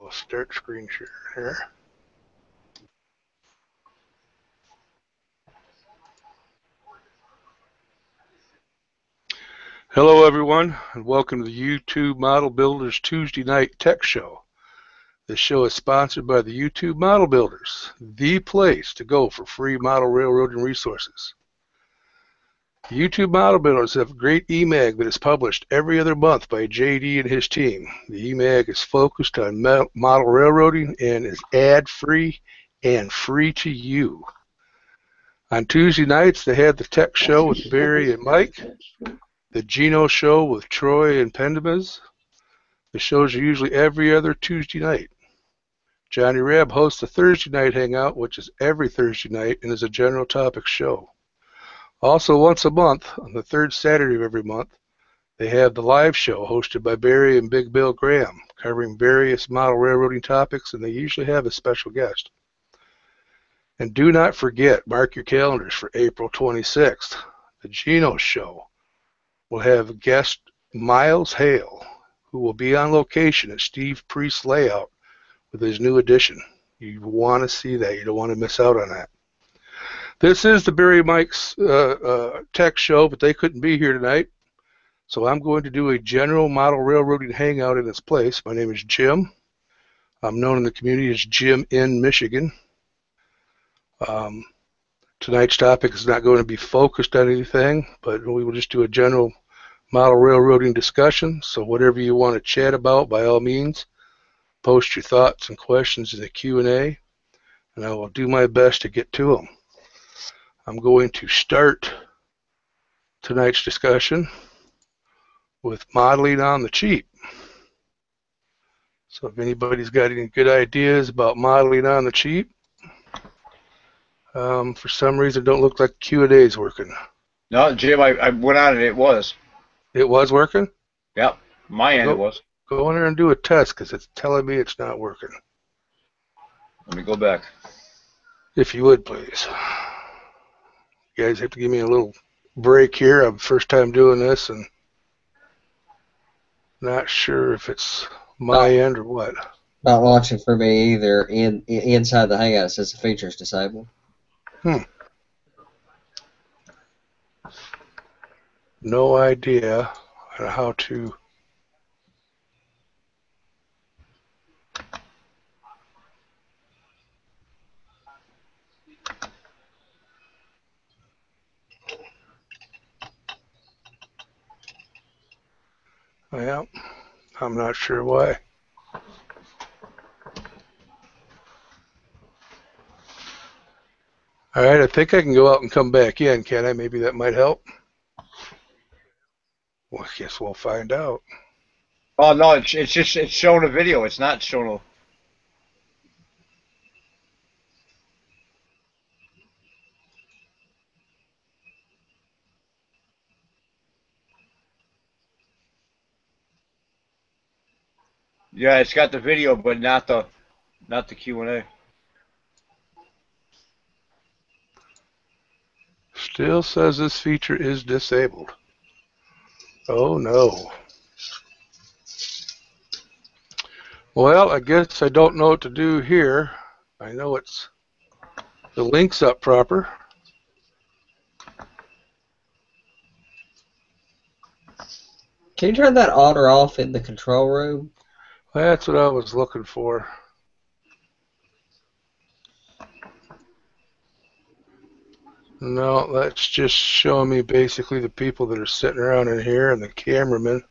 We'll start screen share here. Hello everyone, and welcome to the YouTube Model Builders Tuesday Night Tech Show. This show is sponsored by the YouTube Model Builders, the place to go for free model railroading resources. The YouTube Model Builders have a great eMag that is published every other month by JD and his team. The eMag is focused on model railroading and is ad-free and free to you. On Tuesday nights, they have the Tech Show with Barry and Mike, the Geno Show with Troy and Pendemas. The shows are usually every other Tuesday night. Johnny Reb hosts the Thursday Night Hangout, which is every Thursday night and is a general topic show. Also, once a month, on the third Saturday of every month, they have the live show hosted by Barry and Big Bill Graham, covering various model railroading topics, and they usually have a special guest. And do not forget, mark your calendars for April 26th. The Geno Show will have guest Miles Hale, who will be on location at Steve Priest's layout with his new addition. You want to see that. You don't want to miss out on that. This is the Barry Mike's Tech Show, but they couldn't be here tonight, so I'm going to do a general model railroading hangout in its place. My name is Jim. I'm known in the community as Jim in Michigan. Tonight's topic is not going to be focused on anything, but we will just do a general model railroading discussion. So whatever you want to chat about, by all means, post your thoughts and questions in the Q&A, and I will do my best to get to them. I'm going to start tonight's discussion with modeling on the cheap. So if anybody's got any good ideas about modeling on the cheap, for some reason it don't look like Q&A is working. No, Jim, I went on and it was. It was working? Yep, my end it was. Go in there and do a test because it's telling me it's not working. Let me go back. If you would, please. You guys have to give me a little break here. I'm first time doing this and not sure if it's my end or what. Not launching for me either. Inside the Hangout it says the feature is disabled. No idea on how to. Well, I'm not sure why. All right, I think I can go out and come back in, can I? Maybe that might help. Well, I guess we'll find out. Oh no, it's showing a video. It's not showing a. Yeah, it's got the video, but not the Q&A. Still says this feature is disabled. Oh no. Well, I guess I don't know what to do here. I know it's the link's up proper. Can you turn that on or off in the control room? That's what I was looking for. No, that's just showing me basically the people that are sitting around in here and the cameraman.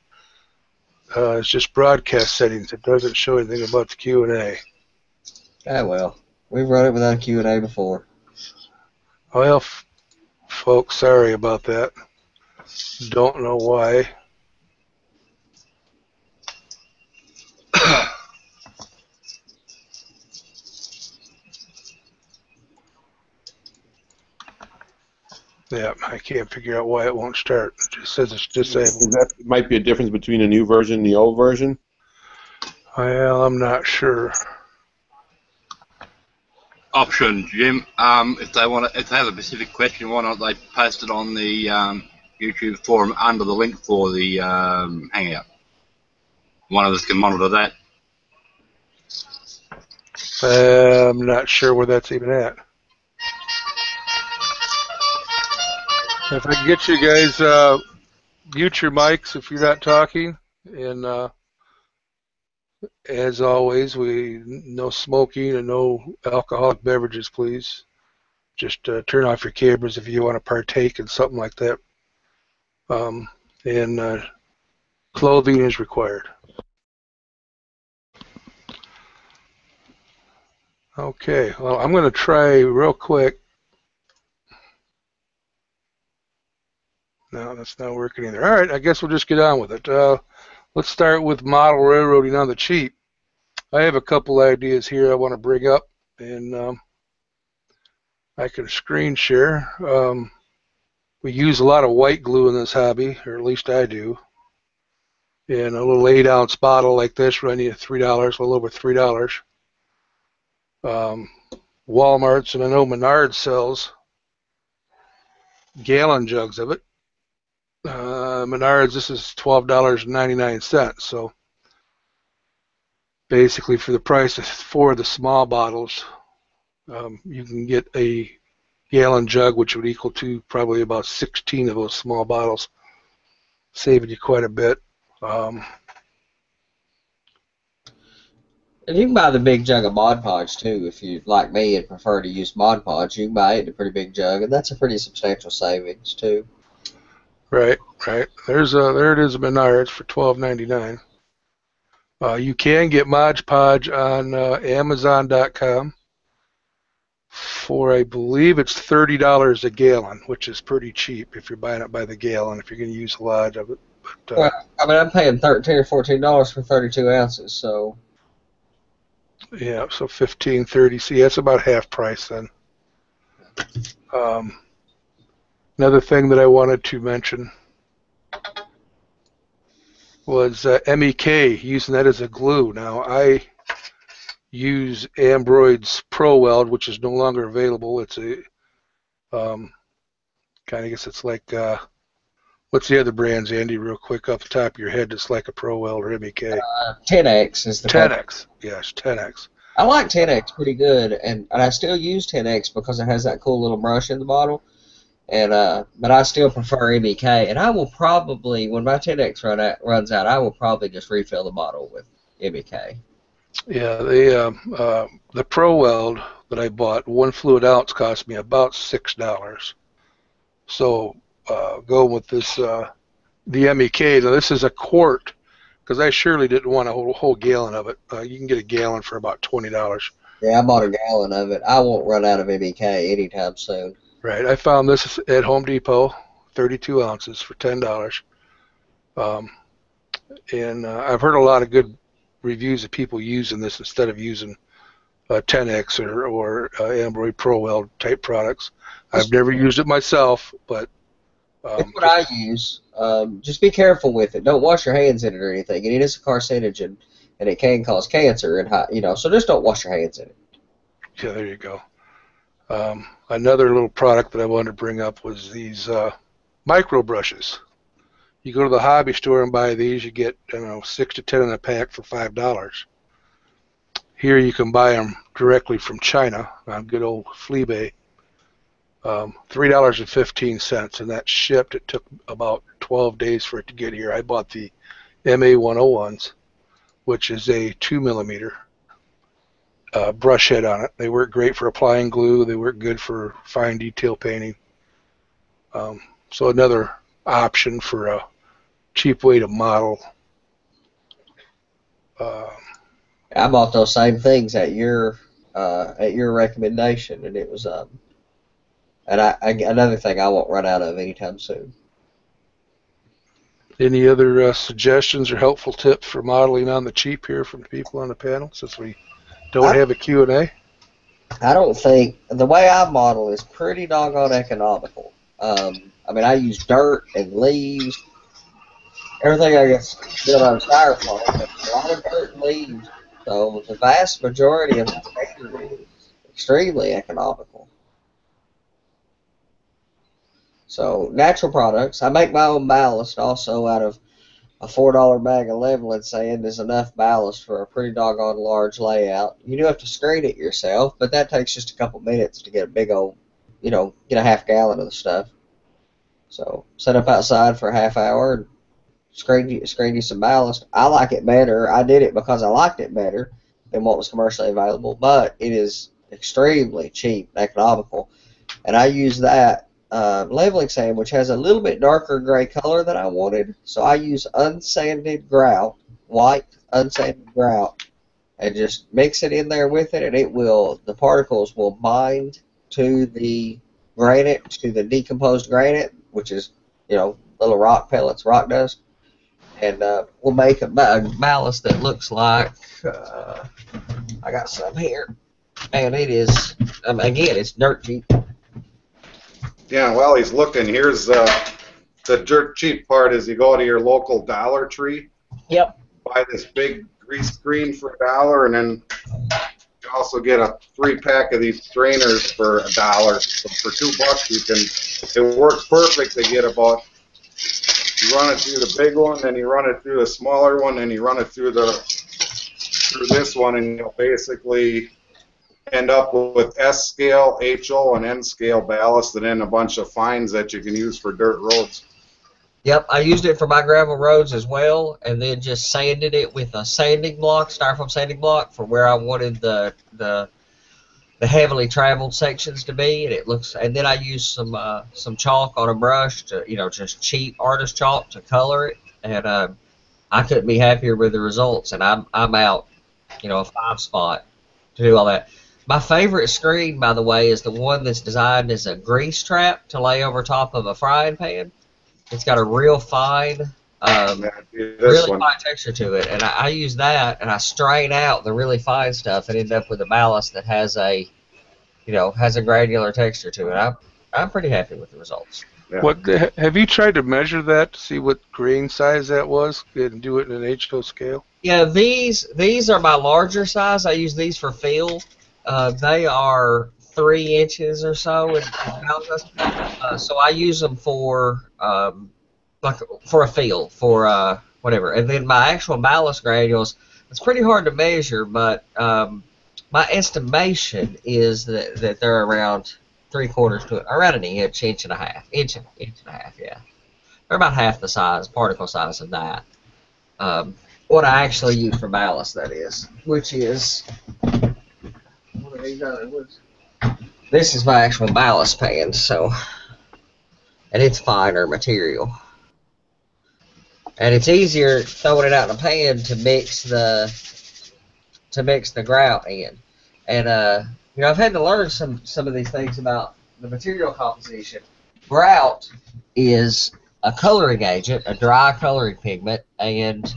It's just broadcast settings. It doesn't show anything about the Q&A. Ah, well. We've run it without a Q&A before. Well, folks, sorry about that. Don't know why. Yeah, I can't figure out why it won't start. It just says it's disabled. That might be a difference between a new version and the old version? Well, I'm not sure. Option, Jim. If they have a specific question, why not they post it on the YouTube forum under the link for the Hangout? One of us can monitor that. I'm not sure where that's even at. If I can get you guys, mute your mics if you're not talking. And as always, no smoking and no alcoholic beverages, please. Just turn off your cameras if you want to partake in something like that. And clothing is required. Okay, well, I'm going to try real quick. No, that's not working either. All right, I guess we'll just get on with it. Let's start with model railroading on the cheap. I have a couple ideas here I want to bring up, and I can screen share. We use a lot of white glue in this hobby, or at least I do. And a little 8-ounce bottle like this run you $3, a little over $3. Walmart's, and I know Menards sells gallon jugs of it. Menards, this is $12.99. So basically, for the price of 4 of the small bottles, you can get a gallon jug, which would equal to probably about 16 of those small bottles, saving you quite a bit. And you can buy the big jug of Mod Podge too, if you, like me, and prefer to use Mod Podge. You can buy it in a pretty big jug, and that's a pretty substantial savings too. Right. There it is, Menards for $12.99. You can get Mod Podge on Amazon.com for, I believe it's $30 a gallon, which is pretty cheap if you're buying it by the gallon, if you're going to use a lot of it. But, well, I mean, I'm paying $13 or $14 for 32 ounces, so. Yeah, so $15, $30. See, that's about half price then. Another thing that I wanted to mention was MEK, using that as a glue. Now, I use Ambroid's Pro Weld, which is no longer available. It's a kind of guess it's like what's the other brands, Andy? Real quick off the top of your head, that's like a Pro Weld or MEK. 10X is the 10X, yes, 10X. I like 10X pretty good, and I still use 10X because it has that cool little brush in the bottle. And but I still prefer MEK, and I will probably, when my 10X runs out, I will probably just refill the bottle with MEK. Yeah, the Pro Weld that I bought, 1 fluid ounce, cost me about $6. So going with this, the MEK. Now this is a quart, because I surely didn't want a whole gallon of it. You can get a gallon for about $20. Yeah, I bought a gallon of it. I won't run out of MEK anytime soon. Right, I found this at Home Depot, 32 ounces for $10. And I've heard a lot of good reviews of people using this instead of using 10X or Ambroid Pro Weld type products. I've never used it myself, but it's what I use. Just be careful with it. Don't wash your hands in it or anything. It is a carcinogen, and it can cause cancer. And so just don't wash your hands in it. Yeah, there you go. Another little product that I wanted to bring up was these micro brushes. You go to the hobby store and buy these, you get 6 to 10 in a pack for $5. Here you can buy them directly from China on good old Fleabay. $3.15, and that shipped. It took about 12 days for it to get here. I bought the MA101s, which is a 2mm brush head on it. They work great for applying glue. They work good for fine detail painting. So another option for a cheap way to model. I bought those same things at your recommendation, and it was and another thing I won't run out of anytime soon. Any other suggestions or helpful tips for modeling on the cheap here from the people on the panel, since we don't have a Q&A? I don't think the way I model is pretty doggone economical. I mean, I use dirt and leaves, everything I guess built out of styrofoam, but a lot of dirt and leaves. So the vast majority of the paper is extremely economical. So natural products. I make my own ballast also out of a $4 bag of leveling sand is enough ballast for a pretty doggone large layout. You do have to screen it yourself, but that takes just a couple minutes to get a big old, get a half gallon of the stuff. So set up outside for a half hour and screen you some ballast. I like it better. I did it because I liked it better than what was commercially available, but it is extremely cheap and economical. And I use that leveling sand, which has a little bit darker gray color than I wanted. So I use unsanded grout, white unsanded grout, and just mix it in there with it, and the particles will bind to the granite, to the decomposed granite, which is, little rock pellets, rock dust. And we'll make a ballast that looks like, I got some here, and it is, again, it's dirt cheap. Yeah, while he's looking, here's the dirt cheap part is you go to your local Dollar Tree. Yep. Buy this big grease screen for $1, and then you also get a 3-pack of these strainers for $1. So for $2 it works perfect to get about, you run it through the big one, then you run it through the smaller one, then you run it through this one, and you'll basically end up with S-scale, HO, and N-scale ballast, and then a bunch of fines that you can use for dirt roads. Yep, I used it for my gravel roads as well, and then just sanded it with a sanding block, styrofoam sanding block, for where I wanted the heavily traveled sections to be, and then I used some chalk on a brush to, just cheap artist chalk to color it, and I couldn't be happier with the results, and I'm out, a 5-spot to do all that. My favorite screen, by the way, is the one that's designed as a grease trap to lay over top of a frying pan. It's got a real fine, fine texture to it, and I use that, and I strain out the really fine stuff and end up with a ballast that has a granular texture to it. I'm pretty happy with the results. Yeah. Have you tried to measure that to see what grain size that was and do it in an HO scale? Yeah, these are my larger size. I use these for feel. They are 3 inches or so in so I use them for for a feel, for whatever. And then my actual ballast granules, it's pretty hard to measure, but my estimation is that they're around 3/4 to around an inch, inch and a half, yeah. They're about half the size, particle size of that. What I actually use for ballast, that is, which is, this is my actual ballast pan, so, and it's finer material. And it's easier throwing it out in a pan to mix the grout in. And I've had to learn some of these things about the material composition. Grout is a coloring agent, a dry coloring pigment, and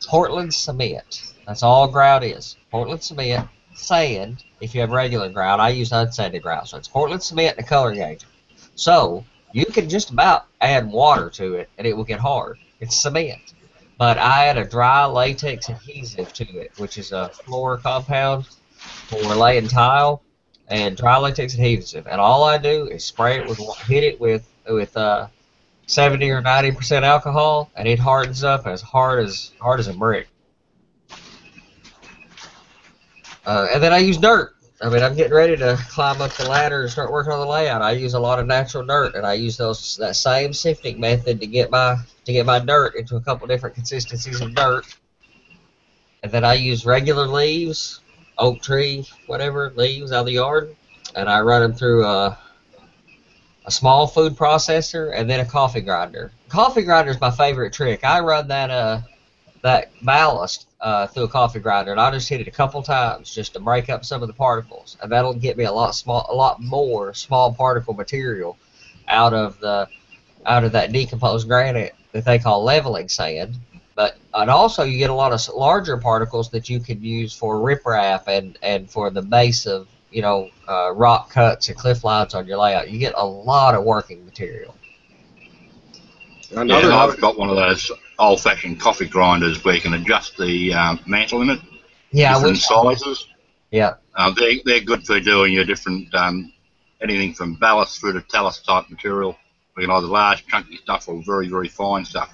Portland cement. That's all grout is. Portland cement, sand. If you have regular grout, I use unsanded grout. So it's Portland cement and a coloring agent. So you can just about add water to it and it will get hard. It's cement. But I add a dry latex adhesive to it, which is a floor compound for laying tile, and dry latex adhesive. And all I do is spray it hit it with 70 or 90% alcohol, and it hardens up as hard as a brick. And then I use dirt. I mean, I'm getting ready to climb up the ladder and start working on the layout. I use a lot of natural dirt, and I use that same sifting method to get my dirt into a couple different consistencies of dirt. And then I use regular leaves, oak tree, whatever, leaves out of the yard, and I run them through a small food processor and then a coffee grinder. Coffee grinder is my favorite trick. I run that ballast through a coffee grinder, and I'll just hit it a couple times just to break up some of the particles, and that'll get me a lot more small particle material out of that decomposed granite that they call leveling sand. And also you get a lot of larger particles that you can use for riprap and for the base of rock cuts and cliff lines on your layout. You get a lot of working material. I've got one of those old-fashioned coffee grinders where you can adjust the mantle in it. Yeah, different sizes. Yeah. They're good for doing your different anything from ballast through to talus type material. We can either large chunky stuff or very, very fine stuff.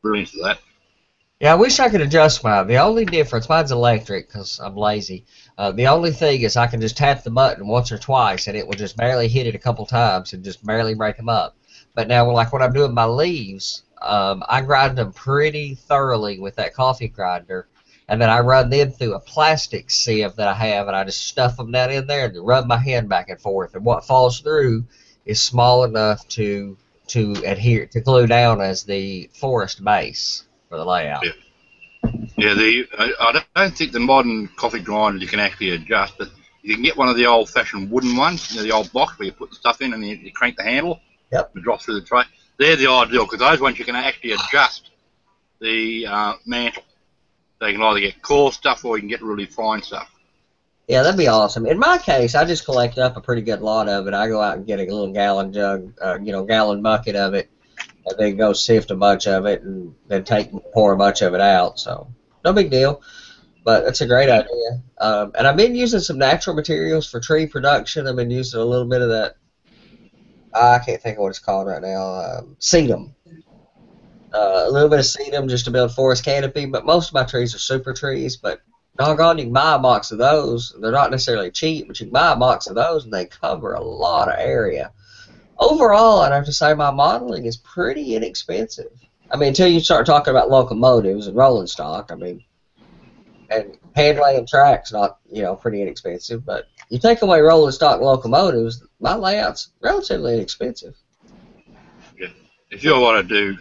brilliance of that. Yeah, I wish I could adjust mine. The only difference, mine's electric because I'm lazy. The only thing is I can just tap the button once or twice and it will just barely hit it a couple times and just barely break them up. But now, like when I'm doing my leaves, I grind them pretty thoroughly with that coffee grinder, and then I run them through a plastic sieve that I have, and I just stuff them down in there and rub my hand back and forth. And what falls through is small enough to adhere to glue down as the forest base for the layout. Yeah, I don't think the modern coffee grinders you can actually adjust, but you can get one of the old-fashioned wooden ones, the old box where you put the stuff in and you crank the handle. Yep. And drop through the tray. They're the ideal because those ones you can actually adjust the mantle. So you can either get coarse stuff or you can get really fine stuff. Yeah, that'd be awesome. In my case, I just collect up a pretty good lot of it. I go out and get a little gallon jug, gallon bucket of it, and then go sift a bunch of it and then pour a bunch of it out. So no big deal, but that's a great idea. And I've been using some natural materials for tree production. I've been using a little bit of that. I can't think of what it's called right now. Sedum. A little bit of sedum just to build forest canopy, but most of my trees are super trees. But doggone, you can buy a box of those. They're not necessarily cheap, but you can buy a box of those, and they cover a lot of area. Overall, I'd have to say my modeling is pretty inexpensive. I mean, until you start talking about locomotives and rolling stock, I mean, and hand laying tracks, not, pretty inexpensive, but you take away rolling stock locomotives, my layout's relatively inexpensive. Yeah. If you want to do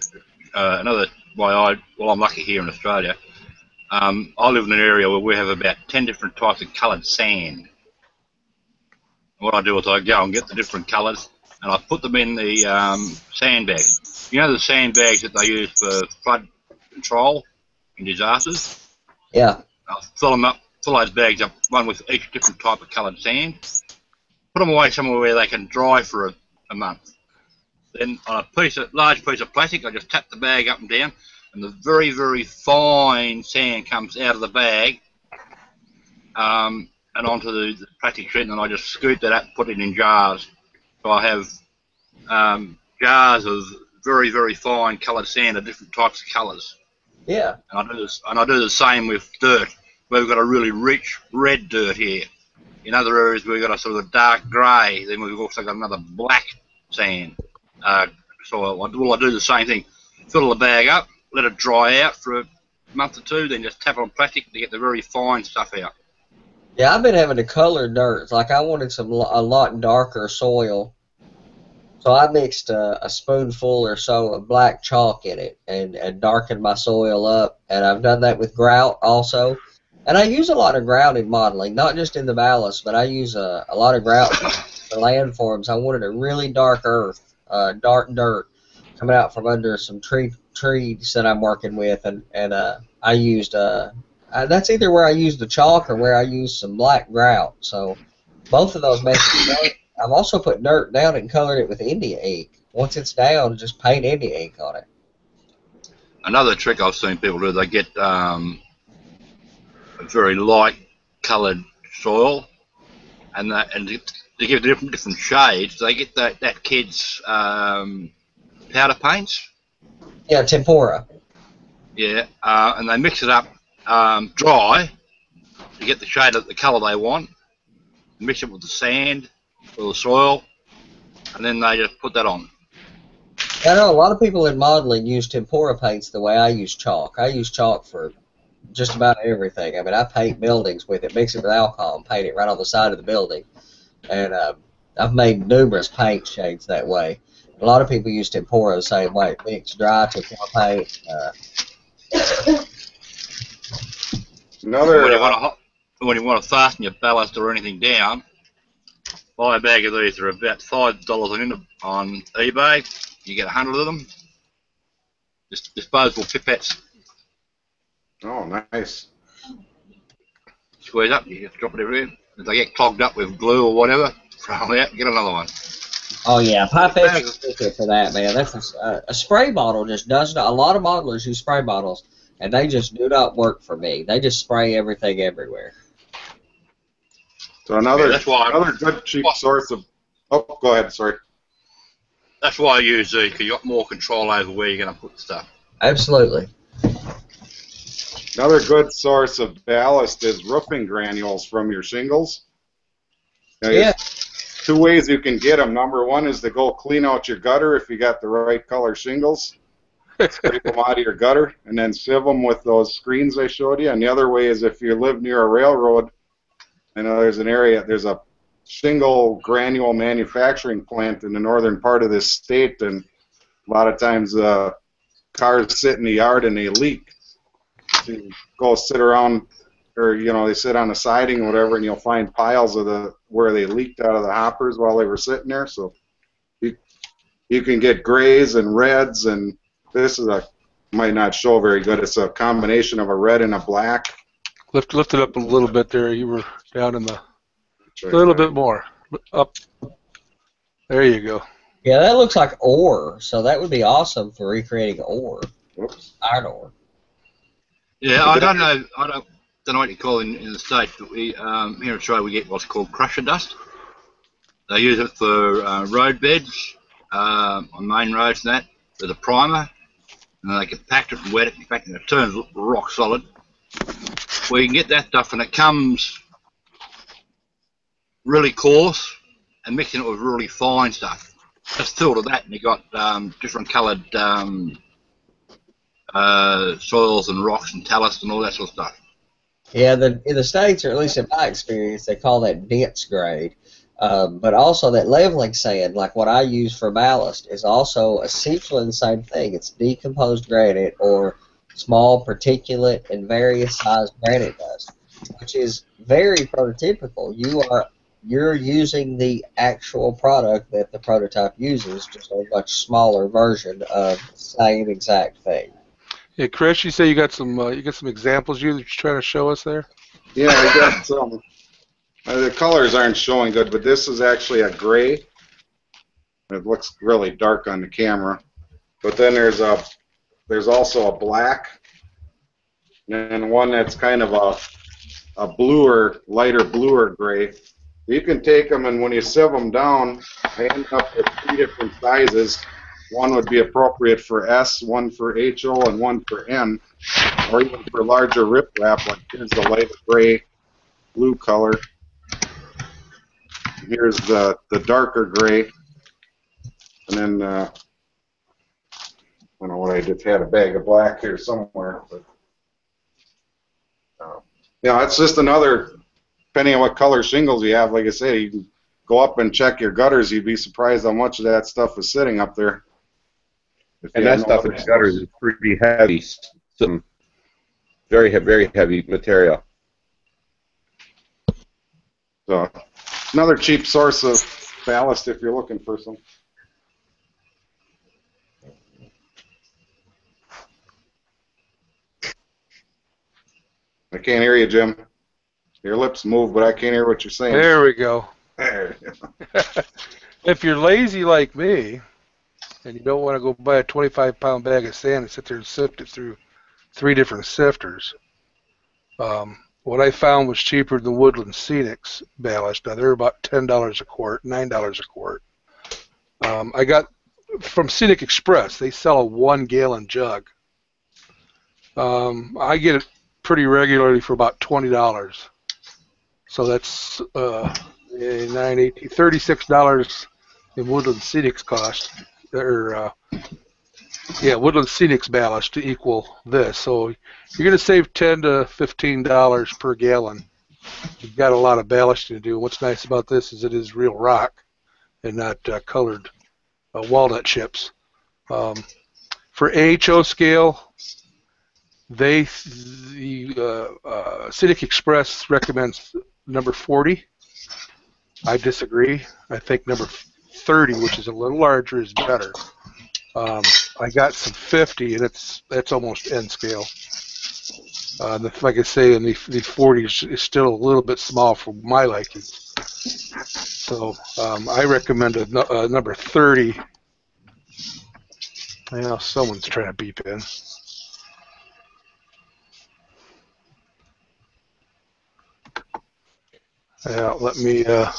another way, I'm lucky here in Australia. I live in an area where we have about 10 different types of coloured sand. What I do is I go and get the different colours and I put them in the sandbags. You know the sandbags that they use for flood control in disasters? Yeah. I'll fill them up, fill those bags up, one with each different type of coloured sand. Put them away somewhere where they can dry for a month. Then on a large piece of plastic, I just tap the bag up and down, and the very, very fine sand comes out of the bag and onto the plastic sheet, and then I just scoop that up and put it in jars. So I have jars of very, very fine coloured sand of different types of colours. Yeah. And I do the same with dirt. We've got a really rich red dirt here. In other areas we've got a sort of dark grey. Then we've also got another black sand. So I do the same thing. Fill the bag up, let it dry out for a month or two, then just tap it on plastic to get the very fine stuff out. Yeah, I've been having to color dirt. Like I wanted a lot darker soil. So I mixed a spoonful or so of black chalk in it and darkened my soil up. And I've done that with grout also. And I use a lot of grout in modeling, not just in the ballast, but I use a lot of grout for landforms. I wanted a really dark earth, dark dirt coming out from under some trees that I'm working with. And I used, that's either where I used the chalk or where I used some black grout. So both of those methods work. I've also put dirt down and colored it with India ink. Once it's down, just paint India ink on it. Another trick I've seen people do, they get a very light coloured soil, and to give it different shades, they get that kid's powder paints. Yeah, tempera. Yeah, and they mix it up dry to get the shade of the colour they want. Mix it with the sand or the soil, and then they just put that on. I know a lot of people in modeling use tempera paints the way I use chalk. I use chalk for just about everything. I mean, I paint buildings with it, mix it with alcohol, and paint it right on the side of the building. And I've made numerous paint shades that way. A lot of people use tempera the same way. Mix dry tempera paint. When you want to fasten your ballast or anything down, buy a bag of these. They're about $5 on eBay. You get 100 of them. Just disposable pipettes. Oh, nice. Squeeze up, you just drop it everywhere. If they get clogged up with glue or whatever, throw them out, get another one. Oh yeah, pipettes are good for that, man. That's a spray bottle just does not. A lot of modelers use spray bottles, and they just do not work for me. They just spray everything everywhere. So another another good cheap source of. Oh, go ahead. Sorry. That's why I use these, because you got more control over where you're going to put stuff. Absolutely. Another good source of ballast is roofing granules from your shingles. Now, Yeah. there's two ways you can get them. Number one is to go clean out your gutter if you got the right color shingles. Scrape them out of your gutter and then sieve them with those screens I showed you. And the other way is if you live near a railroad, I know there's an area, there's a shingle granule manufacturing plant in the northern part of this state, and a lot of times cars sit in the yard and they leak. So you go sit around, or they sit on the siding or whatever, and you'll find piles of where they leaked out of the hoppers while they were sitting there. So you can get grays and reds, and this is might not show very good. It's a combination of a red and a black. Lift it up a little bit there. You were down in the a little bit more up. There you go. Yeah, that looks like ore, so that would be awesome for recreating ore. Whoops. Iron ore. Yeah, I don't know what you call it in the States, but we here in Australia we get what's called crusher dust. They use it for road beds, on main roads and that, with a primer, and they can pack it and wet it, in fact, and it turns rock solid. Well, you can get that stuff, and it comes really coarse, and mixing it with really fine stuff. Just filter that, and you got different coloured soils and rocks and talus and all that sort of stuff. Yeah, in the States, or at least in my experience, they call that dense grade. But also that leveling sand, like what I use for ballast, is also essentially the same thing. It's decomposed granite or small particulate and various sized granite dust, which is very prototypical. You're using the actual product that the prototype uses, just a much smaller version of the same exact thing. Yeah, Chris, you say you got some examples you're trying to show us there? Yeah, I got some. The colors aren't showing good, but this is actually a gray. It looks really dark on the camera. But then there's also a black, and one that's kind of a lighter bluer gray. You can take them, and when you sieve them down, they end up with 3 different sizes. One would be appropriate for S, one for HO, and one for N, or even for larger riprap, like here's the light gray, blue color. Here's the darker gray, and then I don't know what I just had a bag of black here somewhere, but it's just another. Depending on what color shingles you have, like I say, you can go up and check your gutters. You'd be surprised how much of that stuff is sitting up there. And that stuff in the gutters is pretty heavy, some very heavy material. So, another cheap source of ballast if you're looking for some. I can't hear you, Jim. Your lips move, but I can't hear what you're saying. There we go. There you go. If you're lazy like me, and you don't want to go buy a 25-pound bag of sand and sit there and sift it through 3 different sifters, what I found was cheaper than Woodland Scenic's ballast. Now, they're about $10 a quart, $9 a quart. I got from Scenic Express. They sell a 1-gallon jug. I get it pretty regularly for about $20. So that's $36 in Woodland Scenic's cost, or Woodland Scenic's ballast to equal this. So you're going to save $10 to $15 per gallon. You've got a lot of ballasting to do. What's nice about this is it is real rock and not colored walnut chips. For AHO scale, the Scenic Express recommends number 40. I disagree. I think number 30, which is a little larger, is better. I got some 50, and that's almost N scale. Like I say, and the 40 is still a little bit small for my liking. So I recommend a number 30. Now someone's trying to beep in. Yeah, let me, that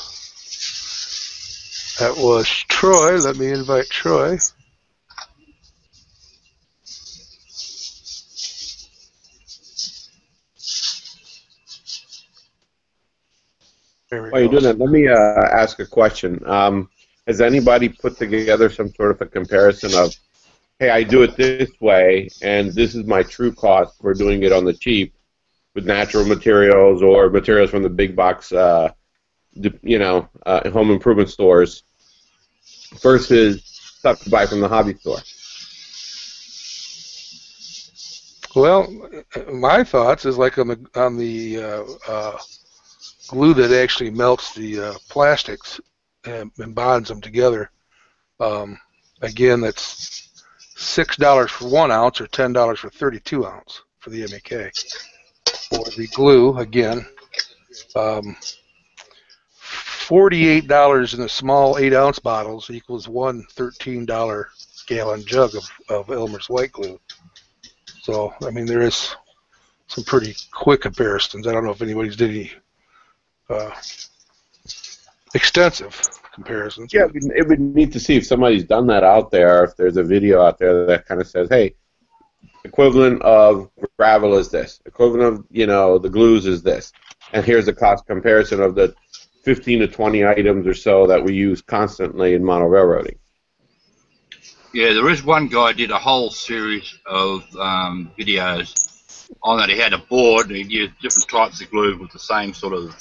was Troy. Let me invite Troy. While you're doing that, let me ask a question. Has anybody put together some sort of a comparison of, hey, I do it this way, and this is my true cost for doing it on the cheap with natural materials or materials from the big box, home improvement stores versus stuff to buy from the hobby store? Well, my thoughts is like on the glue that actually melts the plastics and bonds them together. Again, that's $6 for 1 ounce or $10 for 32 ounce for the MEK. For the glue, again, $48 in the small 8-ounce bottles equals one $13 gallon jug of Elmer's white glue. So, I mean, there is some pretty quick comparisons. I don't know if anybody's did any extensive comparisons. Yeah, it would be neat to see if somebody's done that out there, if there's a video out there that kind of says, hey, equivalent of gravel is this, equivalent of, the glues is this, and here's the cost comparison of the 15 to 20 items or so that we use constantly in mono railroading. Yeah, there is one guy did a whole series of videos on that. He had a board and he'd use different types of glue with the same sort of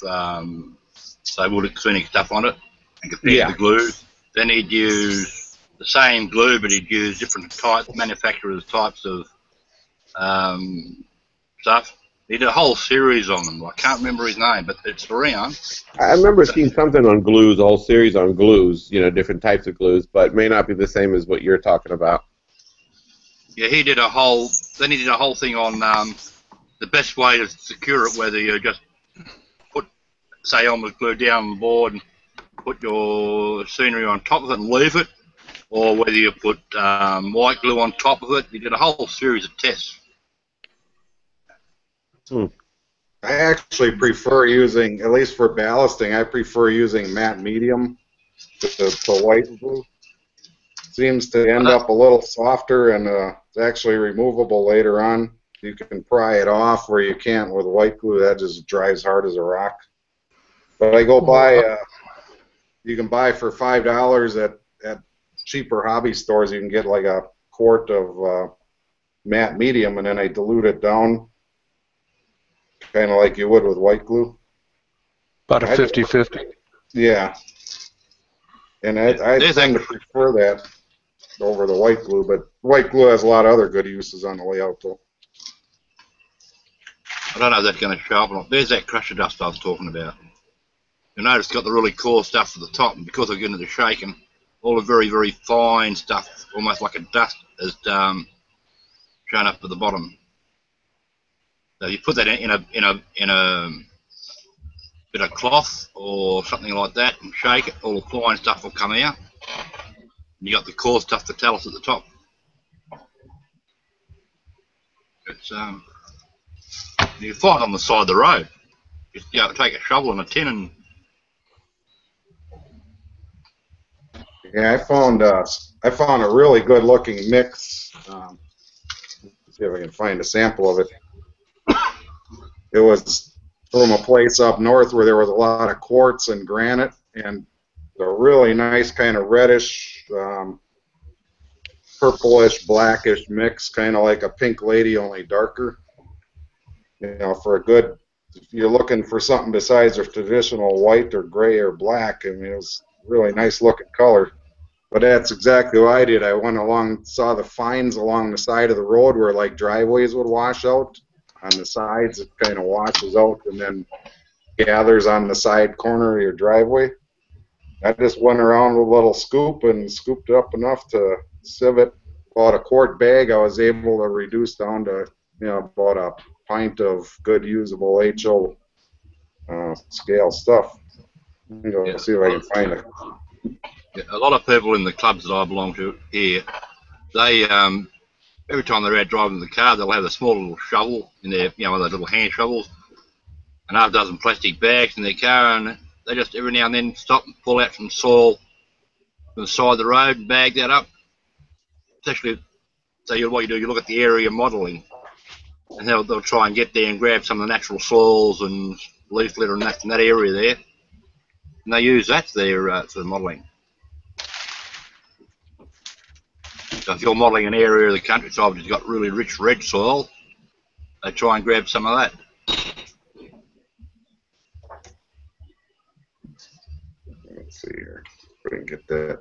say wood extrusion stuff on it and compare the glues. Then he'd use the same glue, but he'd use different manufacturers' types of stuff. He did a whole series on them. I can't remember his name, but it's around. I remember seeing something on glues, a whole series on glues, different types of glues, but it may not be the same as what you're talking about. Yeah, he did a whole thing on the best way to secure it, whether you just put, say, Elmer's glue down on the board and put your scenery on top of it and leave it, or whether you put white glue on top of it. He did a whole series of tests. I actually prefer using, at least for ballasting, I prefer using matte medium with the white glue. Seems to end up a little softer, and it's actually removable later on. You can pry it off where you can't with white glue. That just dries hard as a rock. But I go buy, you can buy for $5 at cheaper hobby stores. You can get like a quart of matte medium, and then I dilute it down, kind of like you would with white glue. About a 50-50. Yeah. And I tend to prefer that over the white glue, but white glue has a lot of other good uses on the layout, though. I don't know if that's going to show up or not. There's that crusher dust I was talking about. You notice it's got the really cool stuff at the top, and because I'm getting the shaking, all the very, very fine stuff, almost like a dust, is shown up at the bottom. So you put that in a bit of cloth or something like that and shake it, all the fine stuff will come out. And you got the coarse stuff to tell us at the top. It's you can find it on the side of the road. Just take a shovel and a tin and. Yeah, I found a really good looking mix. Let's see if I can find a sample of it. It was from a place up north where there was a lot of quartz and granite, and a really nice kind of reddish, purplish, blackish mix, kind of like a pink lady, only darker. For a good, if you're looking for something besides a traditional white or gray or black, I mean, it was a really nice looking color. But that's exactly what I did. I went along, saw the fines along the side of the road where like driveways would wash out. On the sides, it kind of washes out and then gathers on the side corner of your driveway. I just went around with a little scoop and scooped it up enough to sieve it. About a quart bag, I was able to reduce down to about a pint of good usable HO scale stuff. Let's see if I can find it. Yeah, a lot of people in the clubs that I belong to here, they every time they're out driving the car, they'll have a small little shovel in their, one of those little hand shovels, and half a dozen plastic bags in their car, and they just every now and then stop and pull out some soil from the side of the road and bag that up. Especially, so what you do, you look at the area modelling, and they'll try and get there and grab some of the natural soils and leaf litter and that from that area there, And they use that there for modelling. So if you're modelling an area of the countryside that's got really rich red soil, they try and grab some of that. Let's see here. We can get that.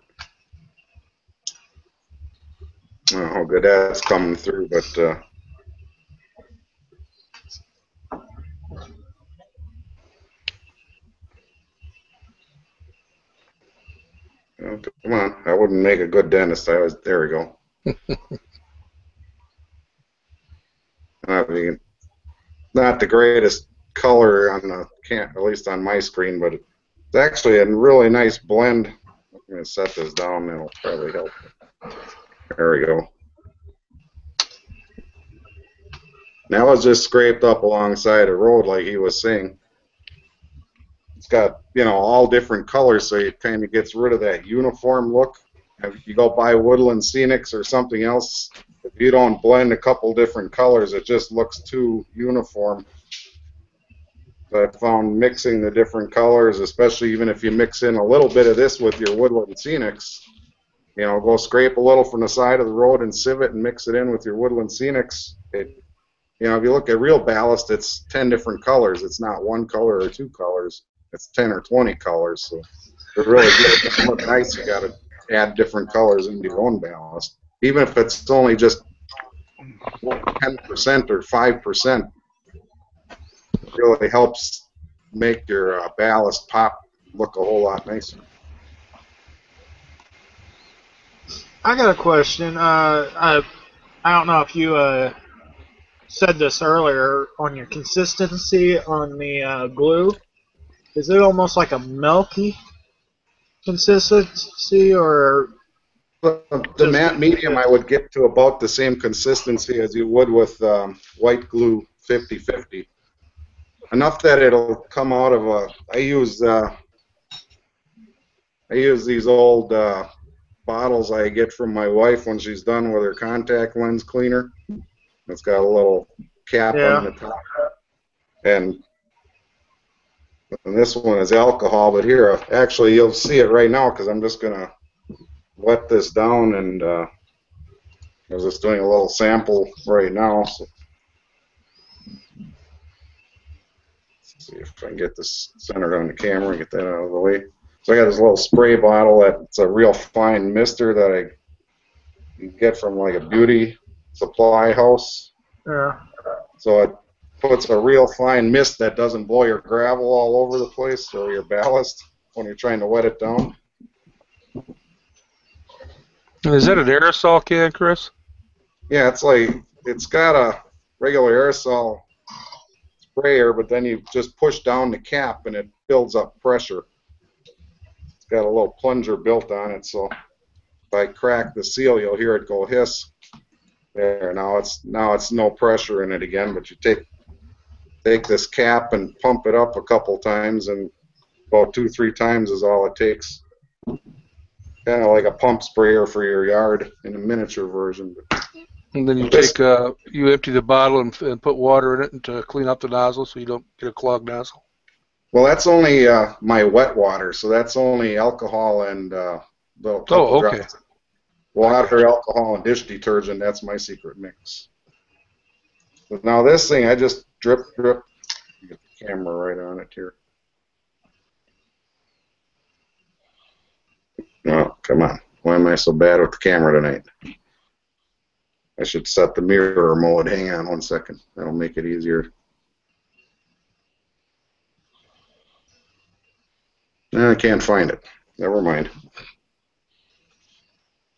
I don't know how good that's coming through, but oh, come on, I wouldn't make a good dentist. There we go. Not the greatest color on the at least on my screen, but it's actually a really nice blend. I'm going to set this down. That'll probably help. There we go. Now it's just scraped up alongside the road, like he was saying. It's got, you know, all different colors, so it kind of gets rid of that uniform look. If you go buy Woodland Scenics or something else, if you don't blend a couple different colors, it just looks too uniform. So I found mixing the different colors, especially even if you mix in a little bit of this with your Woodland Scenics, you know, go scrape a little from the side of the road and sieve it and mix it in with your Woodland Scenics. You know, if you look at real ballast, it's 10 different colors. It's not one color or two colors. It's 10 or 20 colors. So to really get it to look nice, you got to add different colors into your own ballast. Even if it's only just 10% or 5%, it really helps make your ballast pop look a whole lot nicer. I got a question. I don't know if you said this earlier on your consistency on the glue. Is it almost like a milky consistency, or the matte medium I would get to about the same consistency as you would with white glue 50/50. Enough that it'll come out of a. I use these old bottles I get from my wife when she's done with her contact lens cleaner. It's got a little cap on the top, and this one is alcohol. But here, actually, you'll see it right now because I'm just gonna wet this down, and I was just doing a little sample right now. So let's see if I can get this centered on the camera and get that out of the way. So I got this little spray bottle that's a real fine mister that I get from like a beauty supply house. Yeah. So it puts a real fine mist that doesn't blow your gravel all over the place or your ballast when you're trying to wet it down. Is that an aerosol can, Chris? Yeah, it's got a regular aerosol sprayer, but then you just push down the cap and it builds up pressure. It's got a little plunger built on it, so if I crack the seal, you'll hear it go hiss. There, now it's no pressure in it again, but you take this cap and pump it up a couple times, and about 2-3 times is all it takes. Kind of like a pump sprayer for your yard in a miniature version. And then you you empty the bottle and put water in it to clean up the nozzle so you don't get a clogged nozzle. Well, that's only my wet water, so that's only alcohol and little couple drops. Water, alcohol, and dish detergent, that's my secret mix. But now this thing, I just drip. Get the camera right on it here. Oh, come on. Why am I so bad with the camera tonight? I should set the mirror mode. Hang on 1 second. That'll make it easier. I can't find it. Never mind.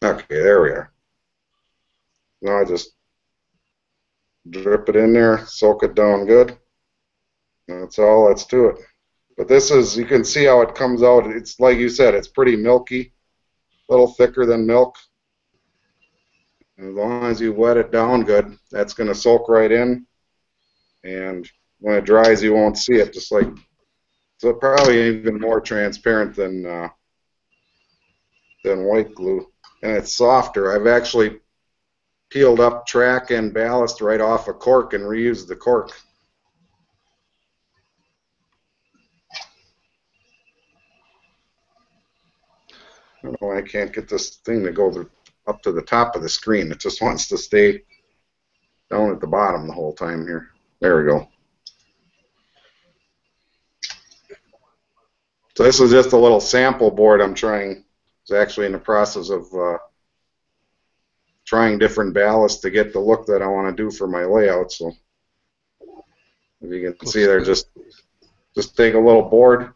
Okay, there we are. Now I just drip it in there, soak it down good. That's all that's to it. But this is, you can see how it comes out. It's like you said, it's pretty milky, a little thicker than milk. And as long as you wet it down good, that's going to soak right in. And when it dries, you won't see it. Just like, so probably even more transparent than white glue. And it's softer. I've actually peeled up track and ballast right off a cork and reused the cork. I don't know why I can't get this thing to go up to the top of the screen. It just wants to stay down at the bottom the whole time here. There we go. So this is just a little sample board I'm trying. It's actually in the process of trying different ballasts to get the look that I want to do for my layout. So if you can see there, just take a little board,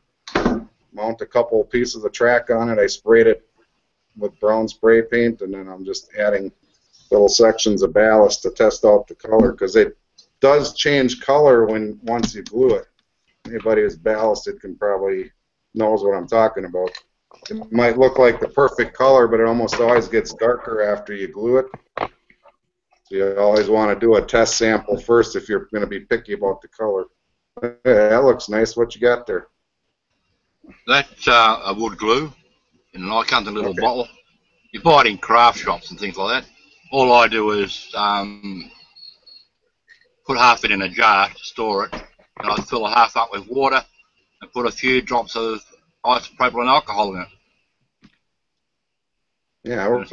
mount a couple of pieces of track on it. I sprayed it with brown spray paint, and then I'm just adding little sections of ballast to test out the color, because it does change color once you glue it. Anybody who's ballasted can probably knows what I'm talking about. It might look like the perfect color, but it almost always gets darker after you glue it. So you always want to do a test sample first if you're going to be picky about the color. Yeah, that looks nice. What you got there? That's a wood glue in an eye-counting little bottle. You buy it in craft shops and things like that. All I do is put half it in a jar to store it, and I fill a half up with water and put a few drops of isopropyl alcohol in it. Yeah, it's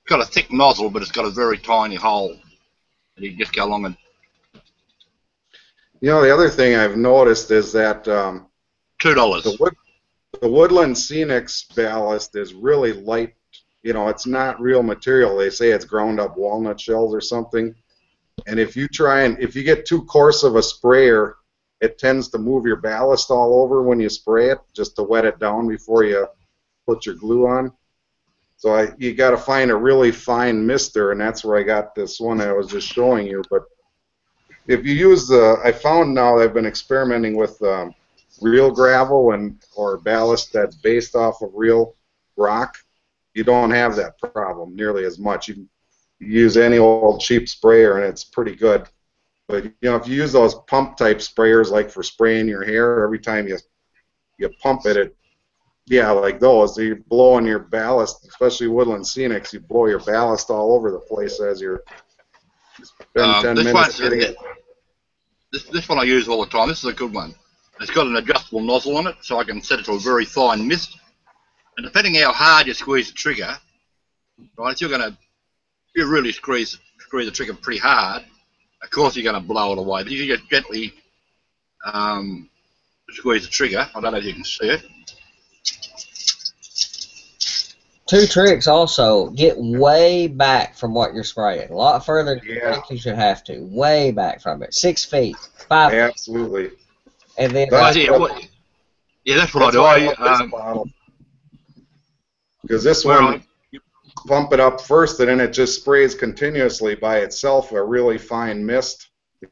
got a thick nozzle, but it's got a very tiny hole. And you just go along and. You know, the other thing I've noticed is that $2. The Woodland Scenics ballast is really light. You know, it's not real material. They say it's ground up walnut shells or something. And if you get too coarse of a sprayer, it tends to move your ballast all over when you spray it, just to wet it down before you put your glue on. So you got to find a really fine mister, and that's where I got this one I was just showing you. But if you use I found now I've been experimenting with real gravel or ballast that's based off of real rock. You don't have that problem nearly as much. You use any old cheap sprayer, and it's pretty good. But you know, if you use those pump type sprayers, like for spraying your hair, every time you pump it, yeah, like those, you're blowing your ballast, especially Woodland Scenics, you blow your ballast all over the place as you spend 10 minutes getting it. This one I use all the time. This is a good one. It's got an adjustable nozzle on it, so I can set it to a very fine mist. And depending how hard you squeeze the trigger, right, if you really squeeze the trigger pretty hard, of course you're going to blow it away. But if you just gently squeeze the trigger, I don't know if you can see it. Two tricks also: get way back from what you're spraying. A lot further than you think you should have to. Way back from it. 6 feet, 5 feet. Absolutely. And then that's what I do. Because this one, you pump it up first, and then it just sprays continuously by itself, a really fine mist.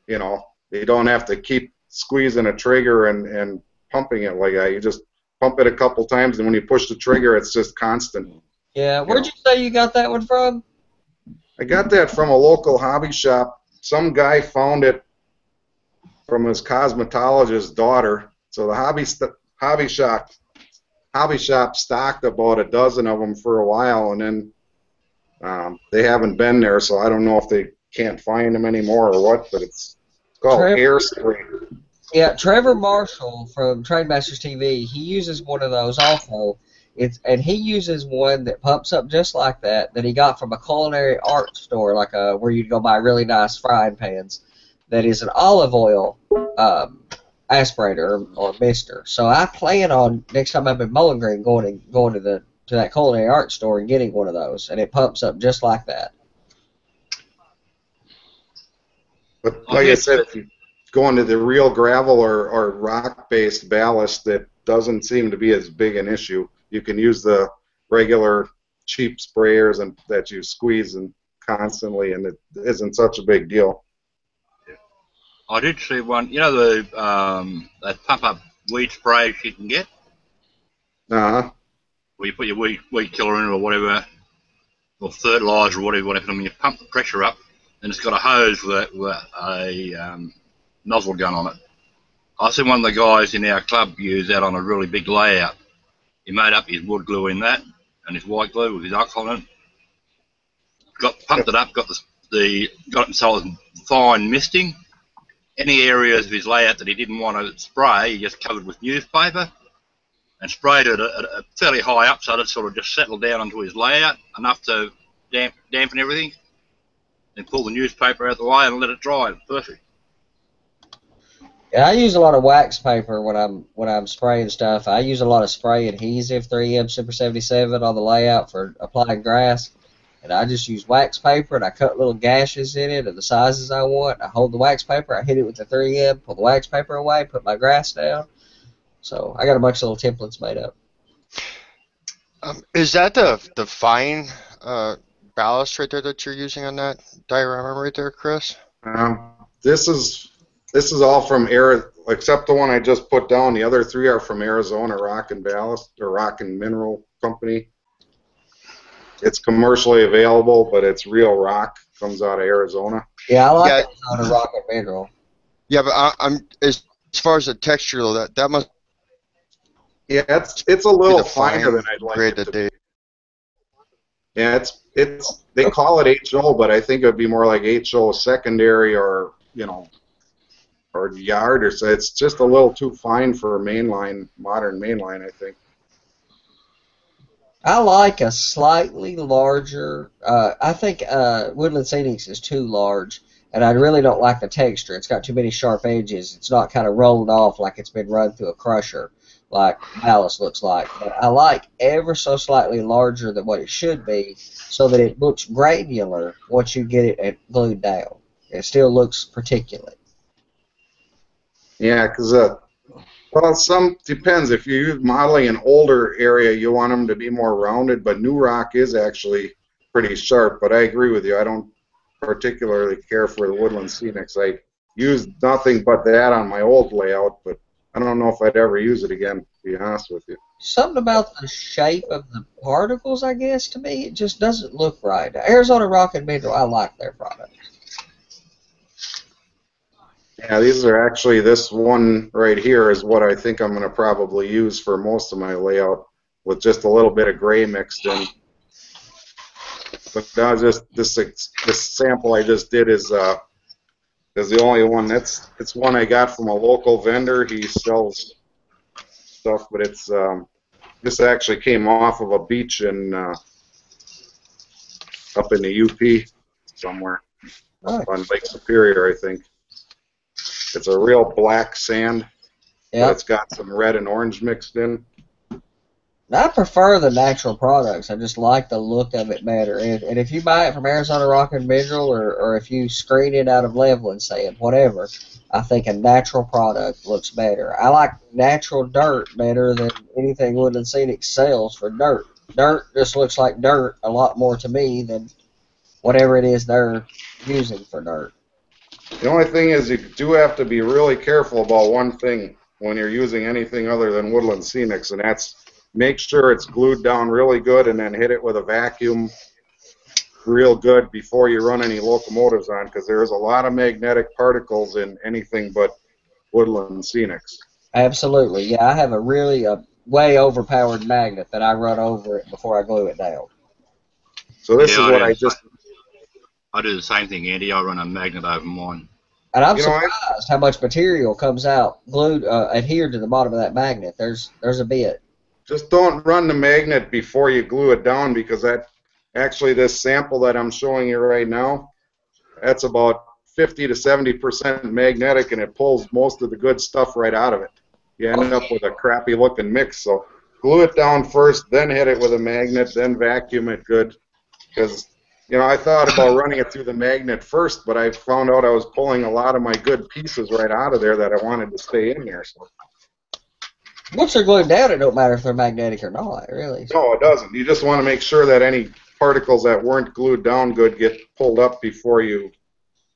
You know, you don't have to keep squeezing a trigger and pumping it like that. You just pump it a couple times, and when you push the trigger, it's just constant. Yeah, where'd you say you got that one from? I got that from a local hobby shop. Some guy found it from his cosmetologist's daughter. So the hobby shop stocked about a dozen of them for a while, and then they haven't been there, so I don't know if they can't find them anymore or what, but it's called Air Spray. Yeah, Trevor Marshall from Trademasters TV, he uses one of those also. And he uses one that pumps up just like that he got from a culinary art store, like where you'd go buy really nice frying pans. That is an olive oil aspirator or mister. So I plan on next time I'm in Bowling Green going to that culinary art store and getting one of those, and it pumps up just like that. But like I said, if you go into the real gravel or rock-based ballast, that doesn't seem to be as big an issue. You can use the regular cheap sprayers and that you squeeze and constantly, and it isn't such a big deal. I did see one. You know the that pump-up weed sprays you can get. Where you put your weed killer in or whatever, or fertilizer or whatever you want to put them. You pump the pressure up, and it's got a hose with a nozzle gun on it. I seen one of the guys in our club use that on a really big layout. He made up his wood glue in that and his white glue with his alcohol in it. Pumped it up, got it so it was fine misting. Any areas of his layout that he didn't want to spray, he just covered with newspaper and sprayed it at fairly high up so that it sort of just settled down onto his layout enough to dampen everything. Then pull the newspaper out the way and let it dry. It's perfect. Yeah, I use a lot of wax paper when I'm spraying stuff. I use a lot of spray adhesive 3M Super 77 on the layout for applying grass. And I just use wax paper and I cut little gashes in it of the sizes I want. I hold the wax paper, I hit it with the 3M, pull the wax paper away, put my grass down. So I got a bunch of little templates made up. Is that the fine ballast right there that you're using on that diorama right there, Chris? This is all from except the one I just put down. The other three are from Arizona Rock and Ballast or Rock and Mineral Company. It's commercially available, but it's real rock. Comes out of Arizona. Yeah, I like Arizona Rock and Mineral. Yeah, but I'm as far as the texture though, that must. Yeah, it's a little finer than I'd like it to be. Yeah, they call it HO, but I think it would be more like HO secondary or or yard or so. It's just a little too fine for a mainline, modern mainline, I think. I like a slightly larger. I think Woodland Scenics is too large, and I really don't like the texture. It's got too many sharp edges. It's not kind of rolled off like it's been run through a crusher, like ballast looks like. But I like ever so slightly larger than what it should be, so that it looks granular once you get it glued down. It still looks particulate. Yeah, because well, some depends. If you're modeling an older area, you want them to be more rounded, but new rock is actually pretty sharp. But I agree with you. I don't particularly care for the Woodland Scenics. I used nothing but that on my old layout, but I don't know if I'd ever use it again, to be honest with you. Something about the shape of the particles, I guess, to me, it just doesn't look right. Arizona Rock and Mineral, I like their products. Yeah, these are actually, this one right here is what I think I'm going to probably use for most of my layout, with just a little bit of gray mixed in. But now just this sample I just did is the only one. It's one I got from a local vendor. He sells stuff, but it's this actually came off of a beach in up in the UP somewhere, up on Lake Superior, I think. It's a real black sand, but it's got some red and orange mixed in. I prefer the natural products. I just like the look of it better. And if you buy it from Arizona Rock and Mineral, or if you screen it out of Levelland sand, whatever, I think a natural product looks better. I like natural dirt better than anything Woodland Scenic sells for dirt. Dirt just looks like dirt a lot more to me than whatever it is they're using for dirt. The only thing is you do have to be really careful about one thing when you're using anything other than Woodland Scenics, and that's make sure it's glued down really good and then hit it with a vacuum real good before you run any locomotives on, because there's a lot of magnetic particles in anything but Woodland Scenics. Absolutely. Yeah, I have a really way overpowered magnet that I run over it before I glue it down. So this is what I do the same thing, Andy. I run a magnet over mine. And I'm surprised how much material comes out glued, adhered to the bottom of that magnet. There's a bit. Just don't run the magnet before you glue it down, because actually this sample that I'm showing you right now, that's about 50 to 70% magnetic, and it pulls most of the good stuff right out of it. You end up with a crappy looking mix. So glue it down first, then hit it with a magnet, then vacuum it good. Because I thought about running it through the magnet first, but I found out I was pulling a lot of my good pieces right out of there that I wanted to stay in there. So. Once they're glued down, it don't matter if they're magnetic or not, really. No, it doesn't. You just want to make sure that any particles that weren't glued down good get pulled up before you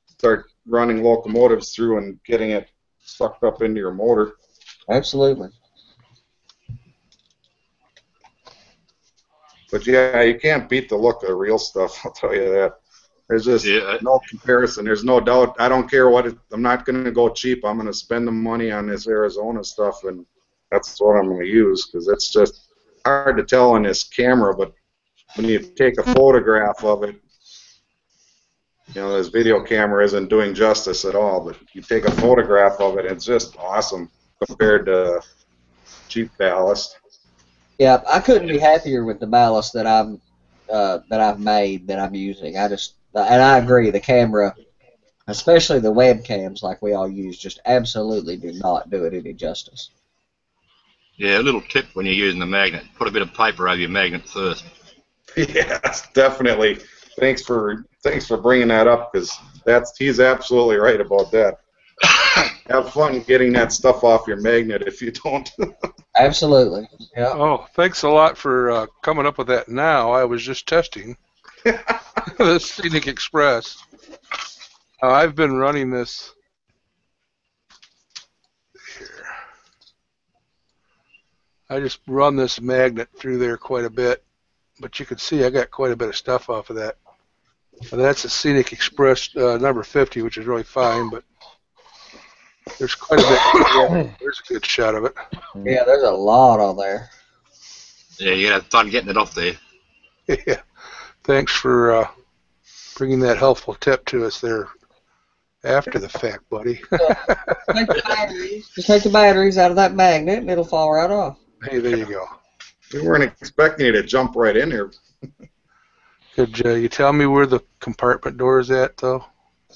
start running locomotives through and getting it sucked up into your motor. Absolutely. But yeah, you can't beat the look of the real stuff, I'll tell you that. There's just no comparison. There's no doubt. I don't care I'm not going to go cheap. I'm going to spend the money on this Arizona stuff, and that's what I'm going to use, because it's just hard to tell on this camera, but when you take a photograph of it, this video camera isn't doing justice at all, but you take a photograph of it, it's just awesome compared to cheap ballast. Yeah, I couldn't be happier with the ballast that I've made that I'm using. And I agree, the camera, especially the webcams like we all use, just absolutely do not do it any justice. Yeah, a little tip when you're using the magnet: put a bit of paper over your magnet first. Yes, definitely. Thanks for bringing that up, because he's absolutely right about that. Have fun getting that stuff off your magnet if you don't. Absolutely. Yeah. Oh, thanks a lot for coming up with that now. I was just testing the Scenic Express. I've been running this here. I just run this magnet through there quite a bit, but you can see I got quite a bit of stuff off of that. And that's a Scenic Express number 50, which is really fine, but there's quite a bit. Yeah, there's a good shot of it. Yeah, there's a lot on there. Yeah, you gotta have fun getting it off there. Yeah. Thanks for bringing that helpful tip to us there after the fact, buddy. Just take the batteries out of that magnet and it'll fall right off. Hey, there you go. We weren't expecting you to jump right in here. Could you tell me where the compartment door is at, though?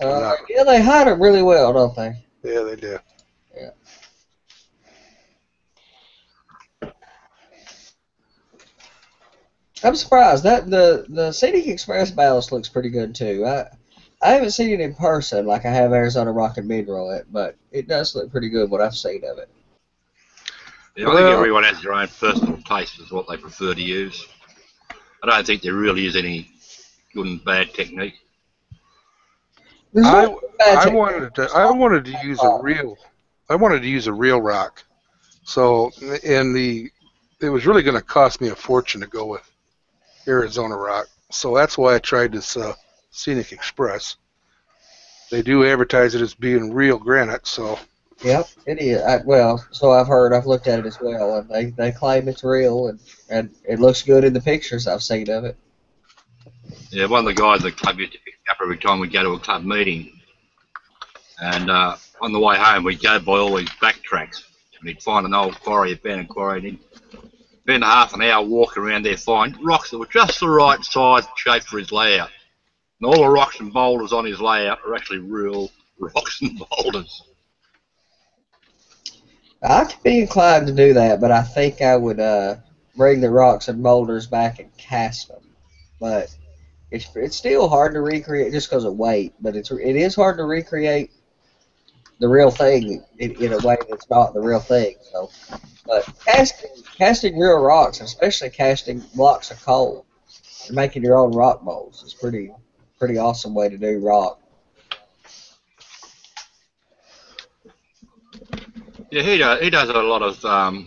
Yeah, they hide them really well, don't they? Yeah, they do. Yeah. I'm surprised that the Scenic Express ballast looks pretty good too. I haven't seen it in person like I have Arizona Rock and Mineral it, but it does look pretty good what I've seen of it. Yeah, I think everyone has their own personal taste as what they prefer to use. I don't think there really is any good and bad technique. I wanted to use a real rock. So it was really going to cost me a fortune to go with Arizona rock. So that's why I tried this Scenic Express. They do advertise it as being real granite, so. Yep, it is. So I've heard. I've looked at it as well, and they claim it's real, and it looks good in the pictures I've seen of it. Yeah, one of the guys at the club used to pick me up every time we go to a club meeting. And on the way home, we'd go by all these backtracks. And he'd find an old quarry, abandoned quarry, and he'd spend half an hour walking around there, find rocks that were just the right size and shape for his layout. And all the rocks and boulders on his layout are actually real rocks and boulders. I could be inclined to do that, but I think I would bring the rocks and boulders back and cast them. But it's still hard to recreate just because of weight. But it is hard to recreate the real thing in a way that's not the real thing. So, but casting real rocks, especially casting blocks of coal and making your own rock molds, is pretty awesome way to do rock. Yeah, he does a lot of. I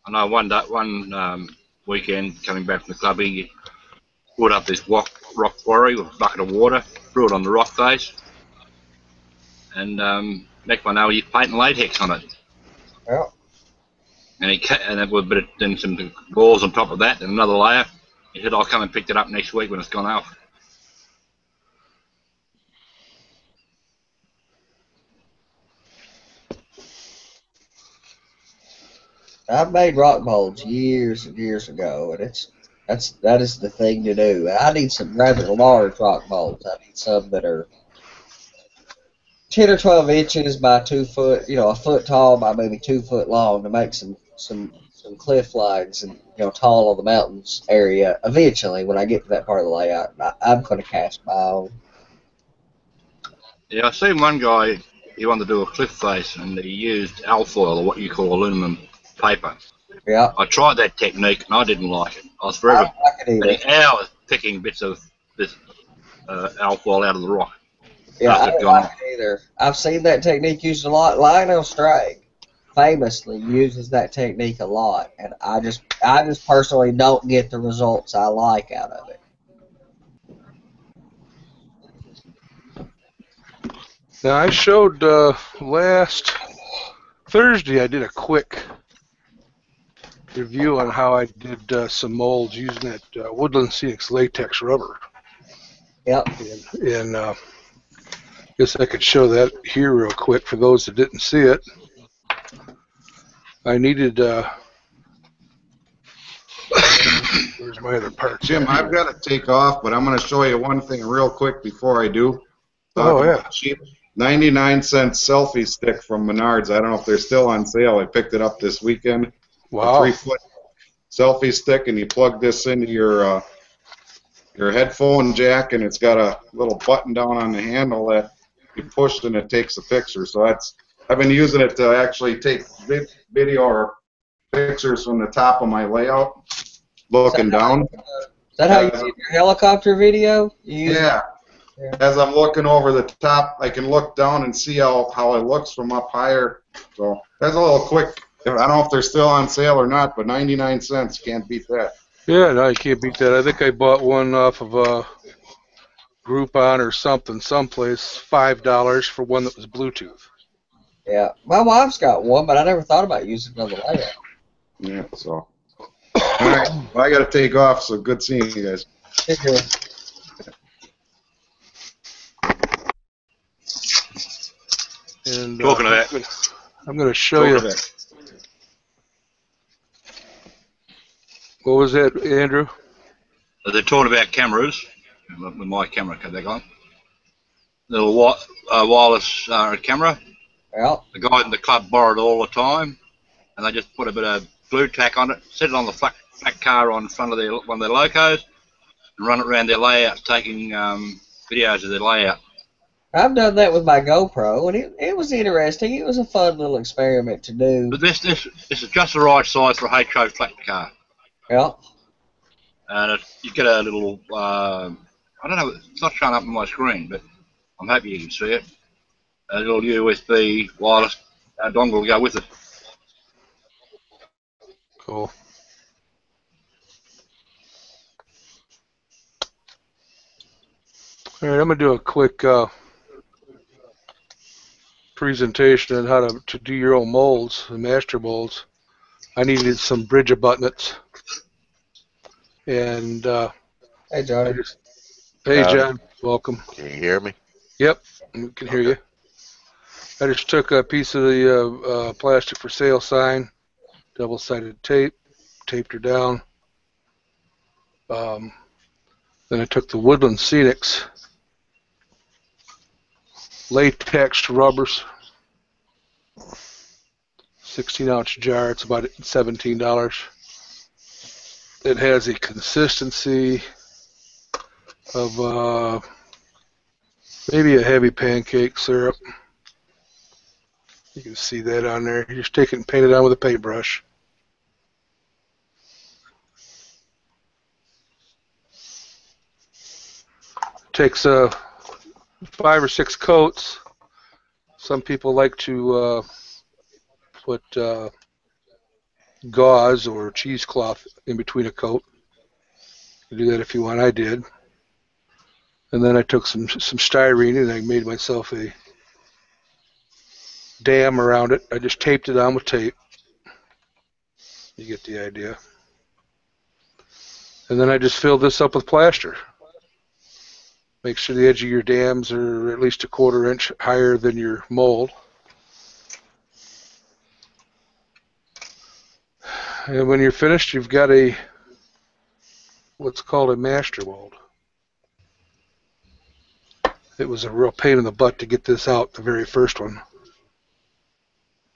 know one weekend coming back from the club, he put up this rock quarry with a bucket of water, threw it on the rock face, and next one know he's painting latex on it. Yeah. And it would then some balls on top of that and another layer. He said, "I'll come and pick it up next week when it's gone off." I've made rock molds years and years ago, and that is the thing to do. I need some rather large rock molds. I need some that are 10 or 12 inches by 2 foot, a foot tall by maybe 2 foot long to make some cliff lines and tall on the mountains area. Eventually, when I get to that part of the layout, I'm going to cast my own. Yeah, I seen one guy. He wanted to do a cliff face, and he used alfoil, or what you call aluminum paper. Yeah. I tried that technique, and I didn't like it. I was forever spending hours picking bits of this alfoil out of the rock. Yeah, I don't like it either. I've seen that technique used a lot. Lionel Strang famously uses that technique a lot, and I just personally don't get the results I like out of it. Now, I showed last Thursday, I did a quick review on how I did some molds using that Woodland Scenics latex rubber. Yep. And I guess I could show that here real quick for those that didn't see it. I needed Where's my other parts? Jim, I've got to take off, but I'm going to show you one thing real quick before I do. Oh, yeah. Cheap 99-cent selfie stick from Menards. I don't know if they're still on sale. I picked it up this weekend. Wow. A 3-foot selfie stick, and you plug this into your headphone jack, and it's got a little button down on the handle that you push and it takes a picture. So I've been using it to actually take video or pictures from the top of my layout, looking down. Is that how you do your helicopter video? Yeah. As I'm looking over the top, I can look down and see how it looks from up higher. So that's a little quick. I don't know if they're still on sale or not, but 99 cents, can't beat that. Yeah, no, you can't beat that. I think I bought one off of Groupon or something, someplace, $5 for one that was Bluetooth. Yeah, my wife's got one, but I never thought about using another layout. Yeah, so. All right, well, I got to take off, so good seeing you guys. Take care. And Talking of that. I'm going to show you. What was that, Andrew? They're talking about cameras. With my camera come back on. Little wireless camera. Well, The guy in the club borrowed it all the time, and they just put a bit of glue tack on it, set it on the flat car on front of one of their locos, and run it around their layout, taking videos of their layout. I've done that with my GoPro, and it was interesting. It was a fun little experiment to do. But this is just the right size for a HO flat car. Yeah. And you get a little, I don't know, it's not showing up on my screen, but I'm hoping you can see it. A little USB wireless dongle to go with it. Cool. All right, I'm going to do a quick presentation on how to do your own molds, the master molds. I needed some bridge abutments. And Hey, Johnny. hey, John, welcome. Can you hear me? Yep, we can hear you. I just took a piece of the plastic for sale sign, double-sided tape, taped her down. Then I took the Woodland Scenics latex rubbers, 16-ounce jar. It's about $17. It has a consistency of maybe a heavy pancake syrup. You can see that on there. You just take it and paint it on with a paintbrush. Takes 5 or 6 coats. Some people like to put gauze or cheesecloth in between a coat. You can do that if you want. I did. And then I took some styrene and I made myself a dam around it. I just taped it on with tape. You get the idea. And then I just filled this up with plaster. Make sure the edge of your dams are at least a 1/4 inch higher than your mold. And when you're finished, you've got what's called a master mold. It was a real pain in the butt to get this out, the very first one.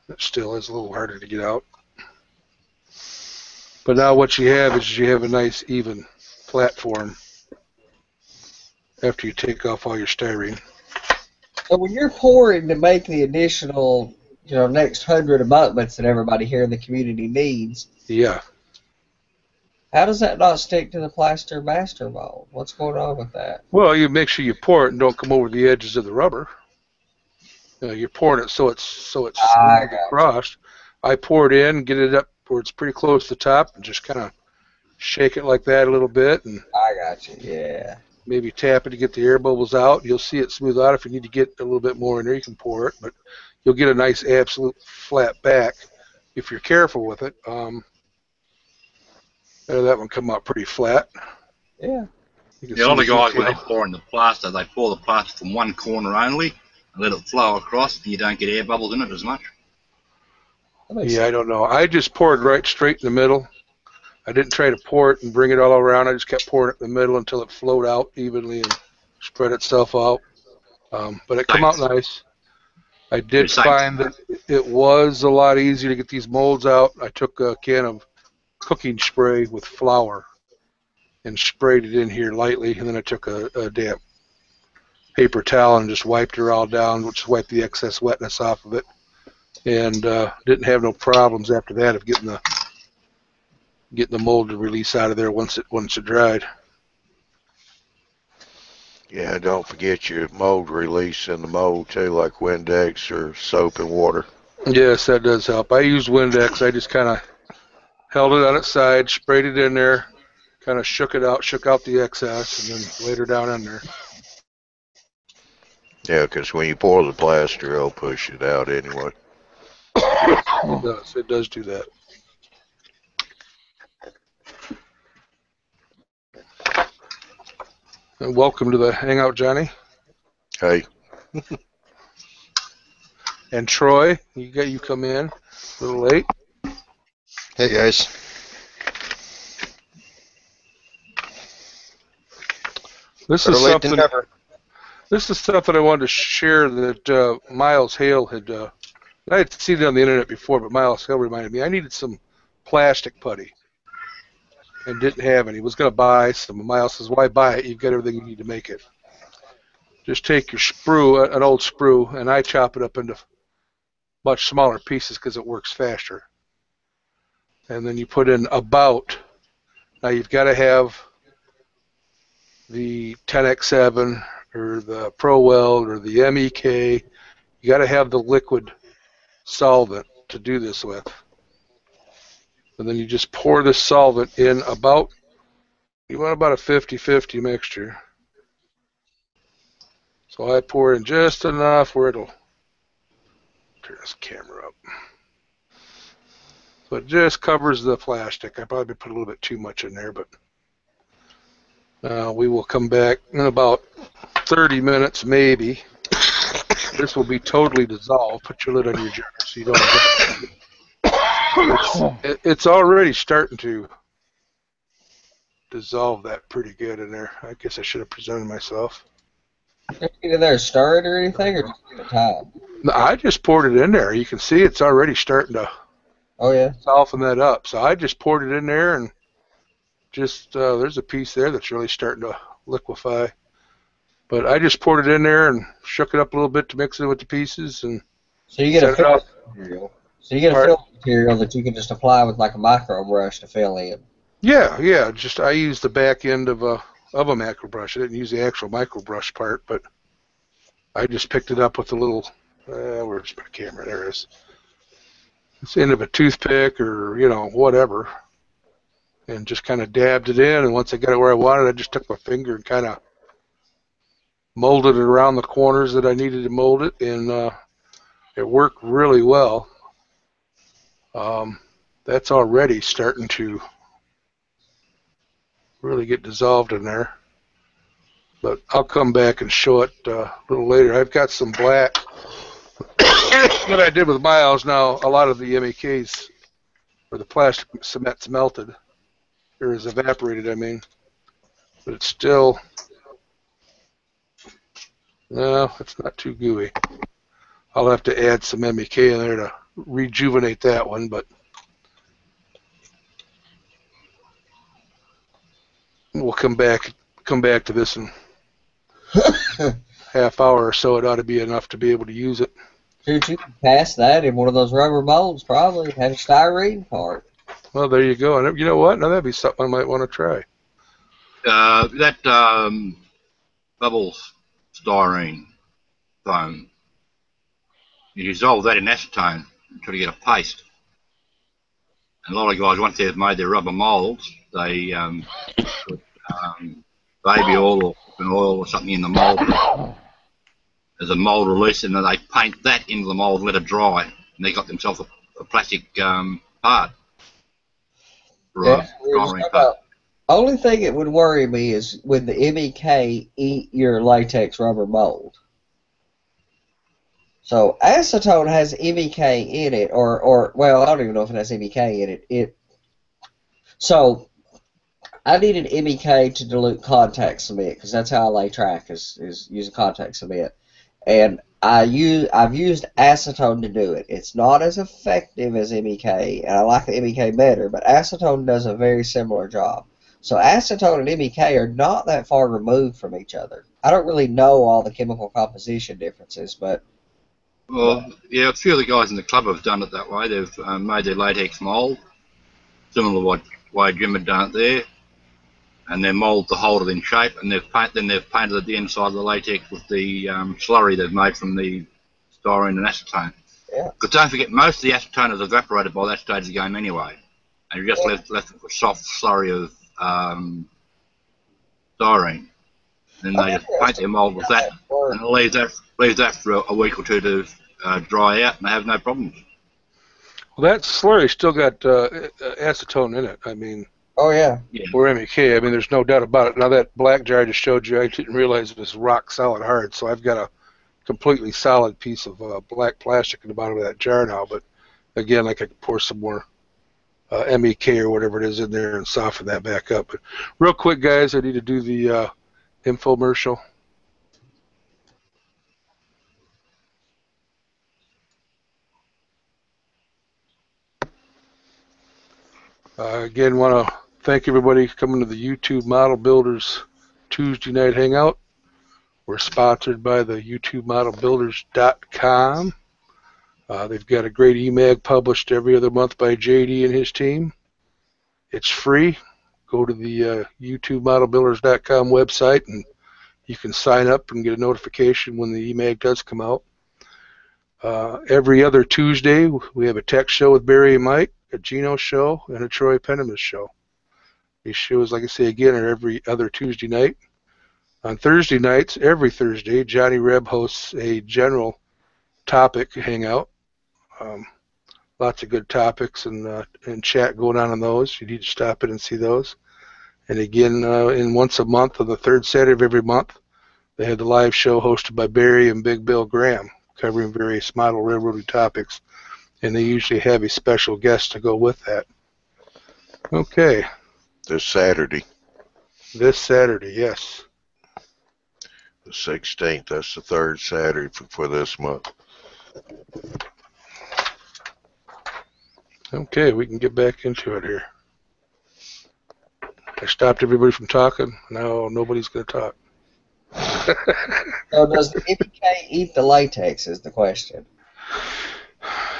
It still is a little harder to get out. But now what you have is you have a nice even platform after you take off all your styrene. So when you're pouring to make the additional, next 100 abutments that everybody here in the community needs, Yeah. how does that not stick to the plaster master mold? What's going on with that? Well, you make sure you pour it and don't come over the edges of the rubber. You're pouring it so it's smooth across. I pour it in, get it up where it's pretty close to the top, and just kind of shake it like that a little bit, and I got you. Yeah. maybe tap it to get the air bubbles out. You'll see it smooth out. If you need to get a little bit more in there, you can pour it, but you'll get a nice absolute flat back if you're careful with it. That one come out pretty flat. Yeah. The older guys, when they're pouring the plaster, they pour the plaster from one corner only and let it flow across, and you don't get air bubbles in it as much. Yeah, I don't know. I just poured right straight in the middle, I didn't try to pour it and bring it all around. I just kept pouring it in the middle until it flowed out evenly and spread itself out. But it come out nice. I did find that it was a lot easier to get these molds out. I took a can of cooking spray with flour and sprayed it in here lightly, and then I took a damp paper towel and just wiped her all down, which wiped the excess wetness off of it, and didn't have no problems after that of getting the mold to release out of there once it dried. Yeah, don't forget your mold release in the mold too, like Windex or soap and water. Yes, that does help. I use Windex. I just kind of held it on its side, sprayed it in there, kind of shook out the excess, and then laid her down in there. Yeah, because when you pour the plaster, it'll push it out anyway. It does do that. And welcome to the Hangout, Johnny. Hey. And Troy, you come in a little late. Hey guys. This is stuff that I wanted to share that Miles Hale had. I had seen it on the internet before, but Miles Hale reminded me I needed some plastic putty and didn't have any. He was going to buy some. Miles says, "Why buy it? You've got everything you need to make it. Just take your sprue, an old sprue, and I chop it up into much smaller pieces because it works faster. And then you put in about. Now you've got to have the 10x7 or the Pro Weld or the MEK. You got to have the liquid solvent to do this with. And then you just pour the solvent in you want about a 50-50 mixture. So I pour in just enough where it'll turn this camera up. So it just covers the plastic. I probably put a little bit too much in there, but we will come back in about 30 minutes maybe. This will be totally dissolved. Put your lid on your jar so you don't it's already starting to dissolve that pretty good in there. I guess I should have presented myself. Did you get in there stir it or anything, or just give it time? No, I just poured it in there. You can see it's already starting to soften that up. So I just poured it in there, and just there's a piece there that's really starting to liquefy. But I just poured it in there and shook it up a little bit to mix it with the pieces. And so you get a filling material. So you get a filling material that you can just apply with like a micro brush to fill in. Yeah. Just I used the back end of a macro brush. I didn't use the actual micro brush part, but I just picked it up with a little. Where's my camera? There it is. It's the end of a toothpick or whatever, and just kind of dabbed it in. And once I got it where I wanted, I just took my finger and kind of molded it around the corners that I needed to mold it, and it worked really well. That's already starting to really get dissolved in there, but I'll come back and show it a little later. I've got some black that I did with Miles. Now a lot of the MEKs or the plastic cement's melted or is evaporated, I mean, but it's still it's not too gooey. I'll have to add some MEK in there to rejuvenate that one, but we'll come back to this in half hour or so. It ought to be enough to be able to use it. Dude, you can pass that in one of those rubber molds, probably. Have a styrene part. Well, there you go. And you know what? Now that'd be something I might want to try. That bubbles styrene foam, you dissolve that in acetone until you get a paste. And a lot of guys, once they've made their rubber molds, they put baby oil or cooking oil or something in the mold as a mold release, and then they paint that into the mold and let it dry, and they got themselves a plastic part. Only thing that would worry me is when the MEK eat your latex rubber mold. So acetone has MEK in it, or well, I don't even know if it has MEK in it. So I needed MEK to dilute contact cement because that's how I lay track is using contact cement, and I've used acetone to do it. It's not as effective as MEK, and I like the MEK better, but acetone does a very similar job. So acetone and MEK are not that far removed from each other. I don't really know all the chemical composition differences, but Well, yeah, a few of the guys in the club have done it that way. They've made their latex mould, similar to what way Jim had done it there, and they mould to hold it in shape, and they've painted the inside of the latex with the slurry they've made from the styrene and acetone. Yeah. Because don't forget, most of the acetone is evaporated by that stage of the game anyway, and you're just left with a soft slurry of styrene. And they just paint their mould with that, and it leaves that for a week or two to dry out, and they have no problems. Well, that slurry still got acetone in it. I mean, oh yeah, or MEK. I mean, there's no doubt about it. Now that black jar I just showed you, I didn't realize it was rock solid hard. So I've got a completely solid piece of black plastic in the bottom of that jar now. But again, like I could pour some more MEK or whatever it is in there and soften that back up. But real quick, guys, I need to do the infomercial. Again, want to thank everybody coming to the YouTube Model Builders Tuesday night hangout. We're sponsored by the YouTubeModelBuilders.com. They've got a great e-mag published every other month by JD and his team. It's free. Go to the YouTubeModelBuilders.com website and you can sign up and get a notification when the e-mag does come out. Every other Tuesday, we have a tech show with Barry and Mike, a Gino show, and a Troy Penniman show. These shows, like I say again, are every other Tuesday night. On Thursday nights, every Thursday, Johnny Reb hosts a general topic hangout. Lots of good topics and chat going on those. You need to stop in and see those. And again, in once a month, on the third Saturday of every month, they have the live show hosted by Barry and Big Bill Graham, covering various model railroading topics. And they usually have a special guest to go with that. Okay. This Saturday. This Saturday, yes. The 16th. That's the third Saturday for this month. Okay, we can get back into it here. I stopped everybody from talking. Now nobody's going to talk. So does the MEK eat the latex is the question.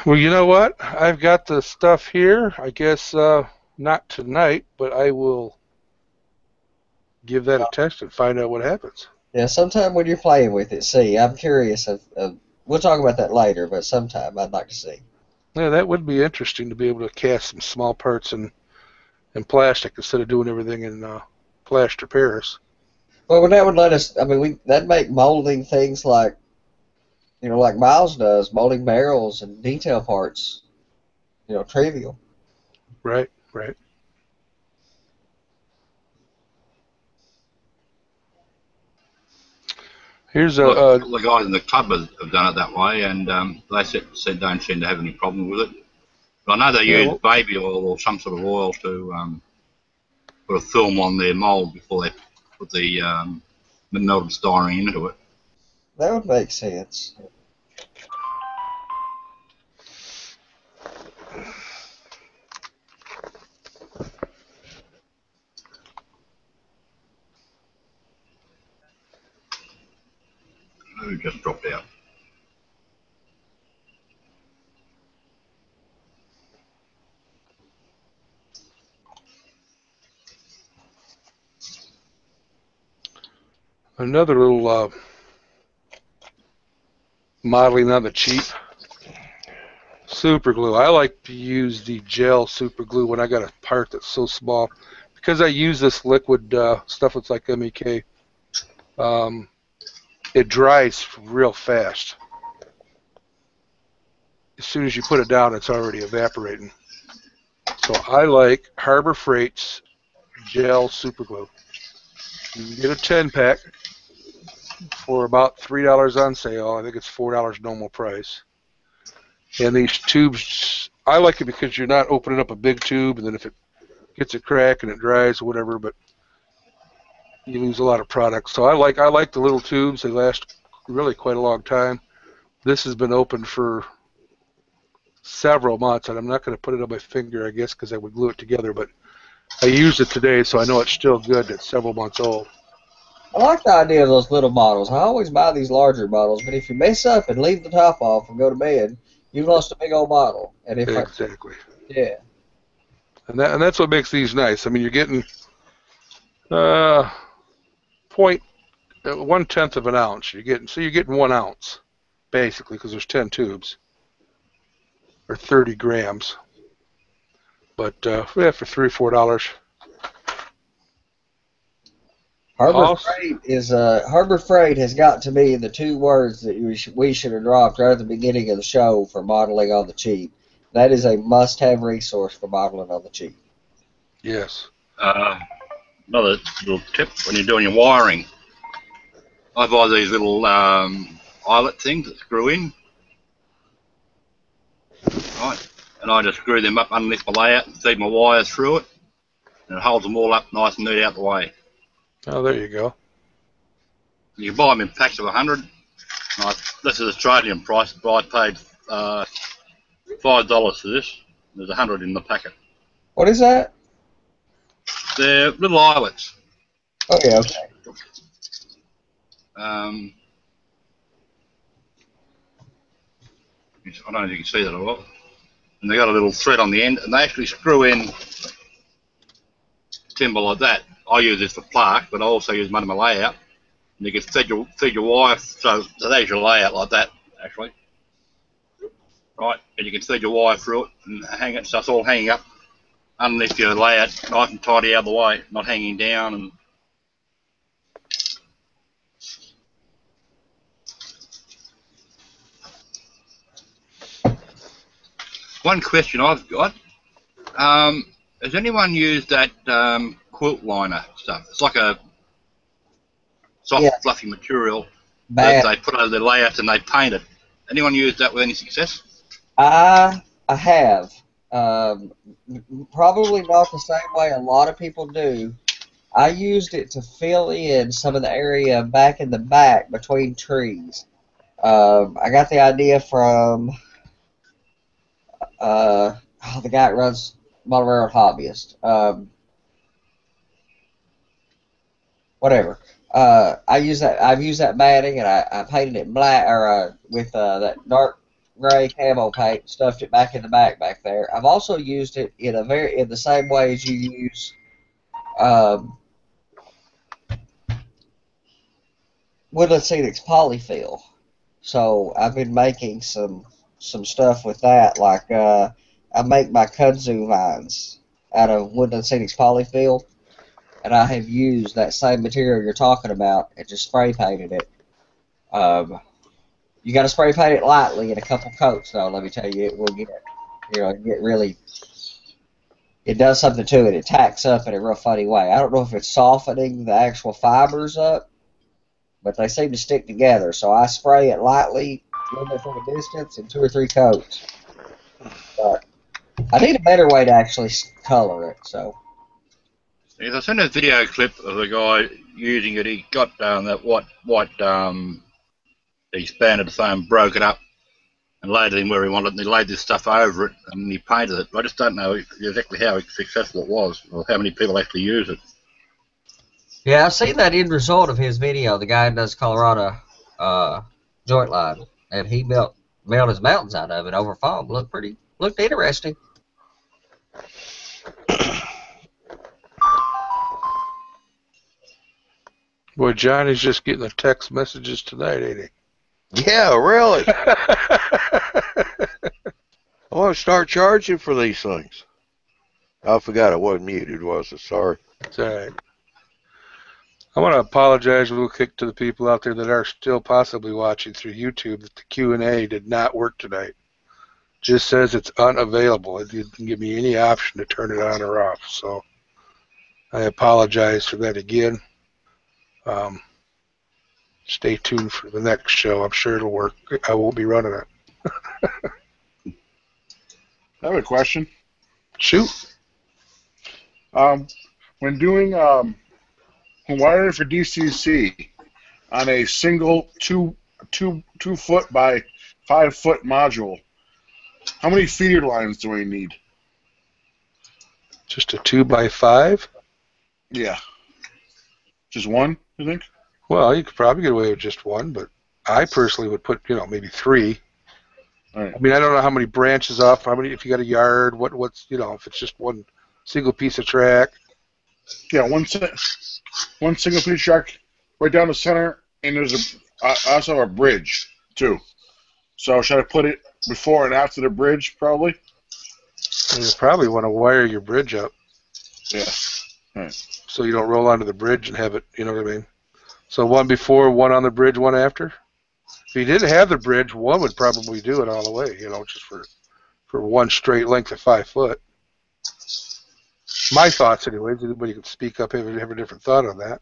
Well, you know what? I've got the stuff here. I guess not tonight, but I will give that a test and find out what happens. Yeah, sometime when you're playing with it, see. I'm curious of we'll talk about that later, but sometime I'd like to see. Yeah, that would be interesting to be able to cast some small parts in plastic instead of doing everything in plaster Paris. Well, that would let us. I mean, that'd make molding things like, like Miles does, molding barrels and detail parts, trivial. Right, right. Here's a. The guys in the club have done it that way, and they said don't seem to have any problem with it. But I know they use baby oil or some sort of oil to put a film on their mould before they put the melted styrene into it. That would make sense. Who just dropped out? Another little modeling on the cheap. Super glue. I like to use the gel super glue when I got a part that's so small. Because I use this liquid stuff that's like MEK, it dries real fast. As soon as you put it down, it's already evaporating. So I like Harbor Freight's gel super glue. You can get a 10-pack for about $3 on sale. I think it's $4 normal price. And these tubes, I like it because you're not opening up a big tube, and then if it gets a crack and it dries or whatever, but you lose a lot of product. So I like the little tubes. They last really quite a long time. This has been open for several months, and I'm not going to put it on my finger, I guess, because I would glue it together, but I used it today, so I know it's still good. It's several months old. I like the idea of those little bottles. I always buy these larger bottles, but if you mess up and leave the top off and go to bed, you've lost a big old bottle. And if Exactly. yeah. And that's what makes these nice. I mean, you're getting 1/10 of an ounce. So you're getting 1 ounce, basically, because there's 10 tubes, or 30 grams. But yeah, for $3 or $4. Harbor Freight has got to be the two words that we should have dropped right at the beginning of the show for modeling on the cheap. That is a must-have resource for modeling on the cheap. Yes. Another little tip when you're doing your wiring, I buy these little eyelet things that screw in, right? And I just screw them up underneath my layout and feed my wires through it, and it holds them all up nice and neat out the way. Oh, there you go. You can buy them in packs of 100. This is Australian price, but I paid $5 for this. There's 100 in the packet. What is that? They're little eyelets. Oh, yeah, okay. I don't know if you can see that or not. And they got a little thread on the end, and they actually screw in timber like that. I use this for plaque, but I also use them in my layout. And you can feed your wire, so there's your layout like that, actually. Right, and you can feed your wire through it and hang it, so it's all hanging up underneath your layout, nice and tidy out of the way, not hanging down. And one question I've got, has anyone used that quilt liner stuff? It's like a soft, fluffy material that they put over their layout and they paint it. Anyone used that with any success? I have. Probably not the same way a lot of people do. I used it to fill in some of the area back in the back between trees. I got the idea from the guy that runs Model Railroad Hobbyist. Whatever. I've used that matting, and I painted it black or with that dark gray camo paint, stuffed it back in the back there. I've also used it in the same way as you use Woodland Scenics polyfill. So I've been making some stuff with that, like I make my kudzu vines out of Woodland Scenics polyfill, and I have used that same material you're talking about and just spray painted it. You got to spray paint it lightly in a couple coats, though. Let me tell you, it will get really. It does something to it. It tacks up in a real funny way. I don't know if it's softening the actual fibers up, but they seem to stick together. So I spray it lightly, a little bit from a distance, in 2 or 3 coats. But I need a better way to actually color it. So. Yes, I sent a video clip of the guy using it. He got that white he expanded the foam, broke it up, and laid it in where he wanted it, and he laid this stuff over it, and he painted it. I just don't know exactly how successful it was, or how many people actually use it. Yeah, I've seen that end result of his video. The guy does Colorado joint line, and he built his mountains out of it over foam. Looked interesting. Boy, Johnny's just getting the text messages tonight, ain't he? Yeah, really. I want to start charging for these things. I forgot I wasn't muted, was I? Sorry. It's all right. I want to apologize real quick to the people out there that are still possibly watching through YouTube that the Q&A did not work tonight. Just says it's unavailable. It didn't give me any option to turn it on or off. So I apologize for that again. Stay tuned for the next show. I'm sure it'll work. I won't be running it. I have a question. Shoot. When doing wiring for DCC on a single two foot by 5 foot module, how many feeder lines do we need? Just a 2x5? Yeah. Just one, you think? Well, you could probably get away with just one, but I personally would put, maybe 3. All right. I mean, I don't know how many branches off, how many, if you got a yard, what's, if it's just one single piece of track. Yeah, one single piece track right down the center, and there's also a bridge too. So should I put it before and after the bridge, probably? And you probably want to wire your bridge up. Yeah. All right. So you don't roll onto the bridge and have it, you know what I mean? So one before, one on the bridge, one after. If you didn't have the bridge, one would probably do it all the way, just for one straight length of 5 foot. My thoughts, anyways. Anybody can speak up if you have a different thought on that.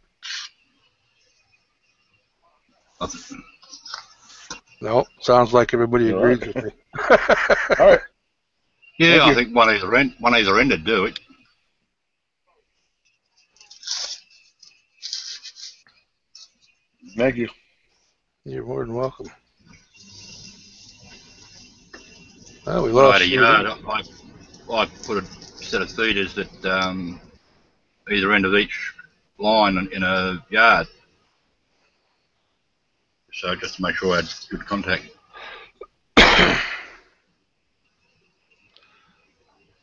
No, sounds like everybody agrees with me. All right. Yeah, I think one either end would do it. Thank you. You're more than welcome. Oh, we When I lost had a yard, I put a set of feeders at either end of each line in a yard. So just to make sure I had good contact.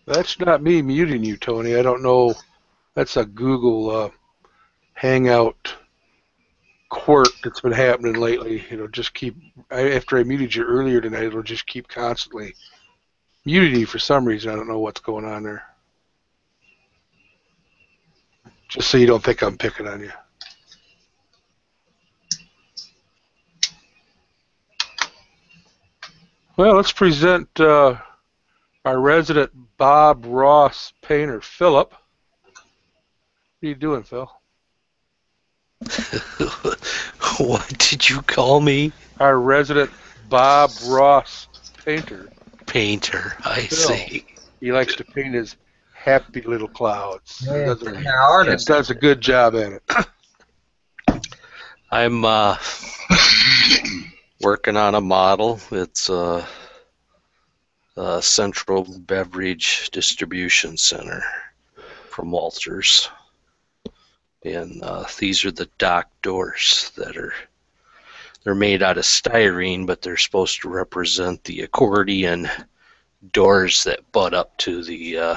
That's not me muting you, Tony. I don't know. That's a Google Hangout quirk that's been happening lately. Just keep. After I muted you earlier tonight, it'll just keep constantly muting you for some reason. I don't know what's going on there. Just so you don't think I'm picking on you. Well, let's present our resident Bob Ross painter, Philip. What are you doing, Phil? What did you call me? Our resident Bob Ross painter. Painter, I see. He likes to paint his happy little clouds. Yeah, He artist. does a good job at it. I'm working on a model. It's a Central Beverage Distribution Center from Walters. And these are the dock doors they're made out of styrene, but they're supposed to represent the accordion doors that butt up to the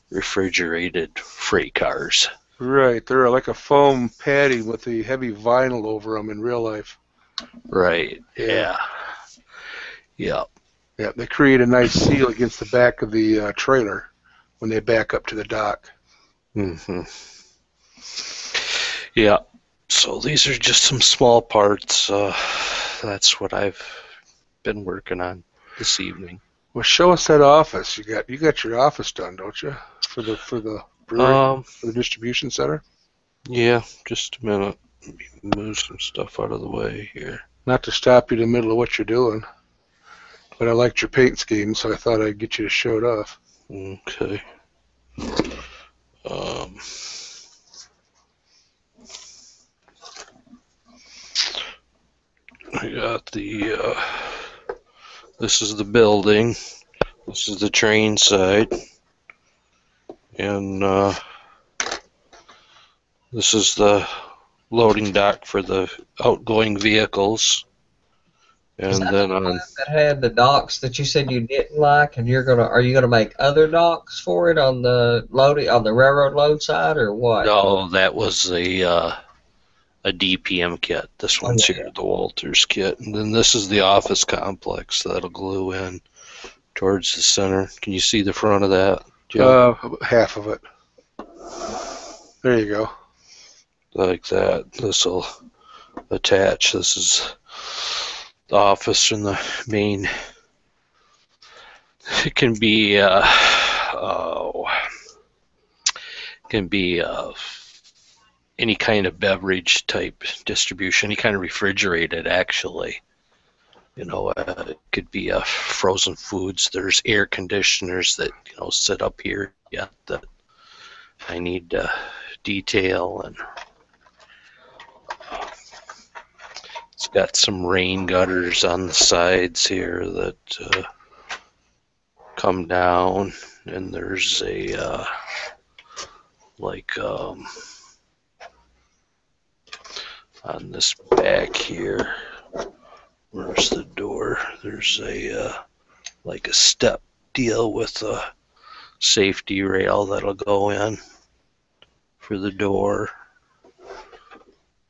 refrigerated freight cars. Right, they're like a foam padding with the heavy vinyl over them in real life. Right, yeah. Yeah, they create a nice seal against the back of the trailer when they back up to the dock. Mm-hmm. Yeah, so these are just some small parts. That's what I've been working on this evening. Well, show us that office. You got your office done, don't you? For the brewery, for the distribution center. Yeah, just a minute. Let me move some stuff out of the way here. Not to stop you in the middle of what you're doing, but I liked your paint scheme, so I thought I'd get you to show it off. Okay. I got the, this is the building, this is the train side, and this is the loading dock for the outgoing vehicles. And then on that had the docks that you said you didn't like, and are you gonna make other docks for it on the railroad load side, or what? No, that was a DPM kit. This one's here, the Walters kit. And then this is the office complex that'll glue in towards the center. Can you see the front of that, Joe? Half of it. There you go. Like that. This will attach. This is the office and the main. It can be any kind of beverage type distribution, any kind of refrigerated, actually. It could be frozen foods. There's air conditioners that sit up here, that I need to detail, and it's got some rain gutters on the sides here that come down, and there's a on this back here, where's the door? There's a like a step deal with a safety rail that'll go in for the door,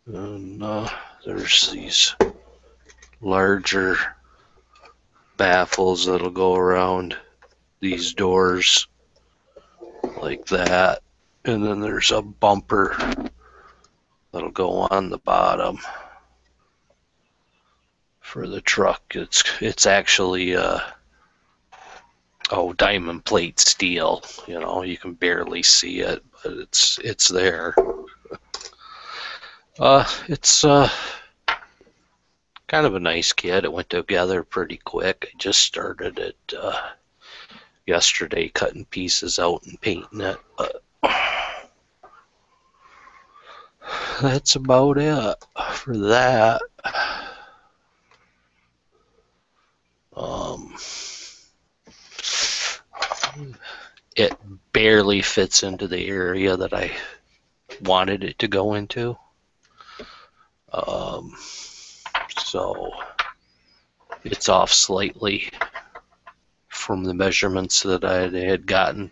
and there's these larger baffles that'll go around these doors like that, and then there's a bumper that'll go on the bottom for the truck. It's actually diamond plate steel. You know, you can barely see it, but it's there. It's kind of a nice kit. It went together pretty quick. I just started it yesterday, cutting pieces out and painting it. That's about it for that. It barely fits into the area that I wanted it to go into. So it's off slightly from the measurements that I had gotten,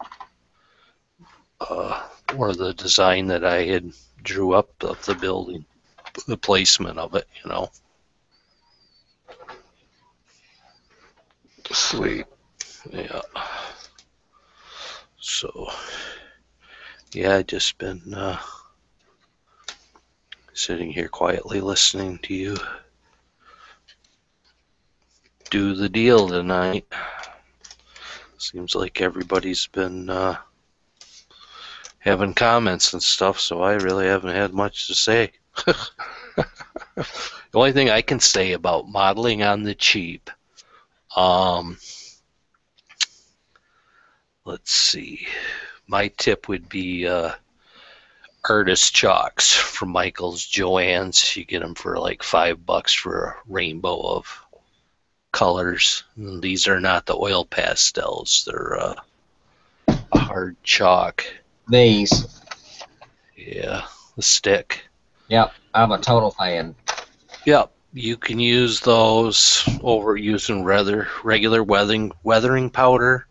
or the design that I had drew up of the building, the placement of it, you know. Sweet. Yeah. So, yeah, I just been sitting here quietly listening to you do the deal tonight. Seems like everybody's been having comments and stuff, so I really haven't had much to say. The only thing I can say about modeling on the cheap, let's see, my tip would be artist chalks from Michael's Joann's. You get them for like $5 for a rainbow of colors. And these are not the oil pastels, they're a hard chalk. These. Yeah, the stick. Yep, I'm a total fan. Yep, you can use those over using regular weathering powder.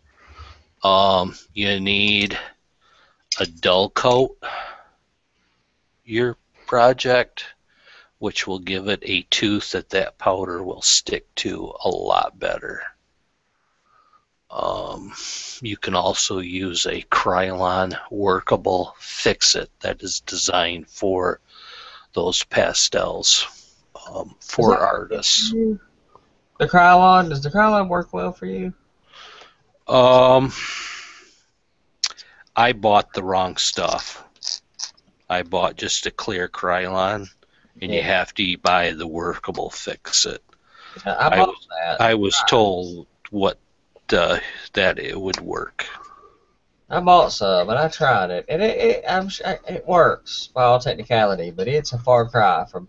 You need a dull coat your project, which will give it a tooth that powder will stick to a lot better. You can also use a Krylon workable fix-it that is designed for those pastels for artists. The Krylon, does the Krylon work well for you? I bought the wrong stuff. I bought just a clear Krylon, and you have to buy the workable fix-it. I was told that it would work. I bought some and I tried it, and it works by all technicality, but it's a far cry from.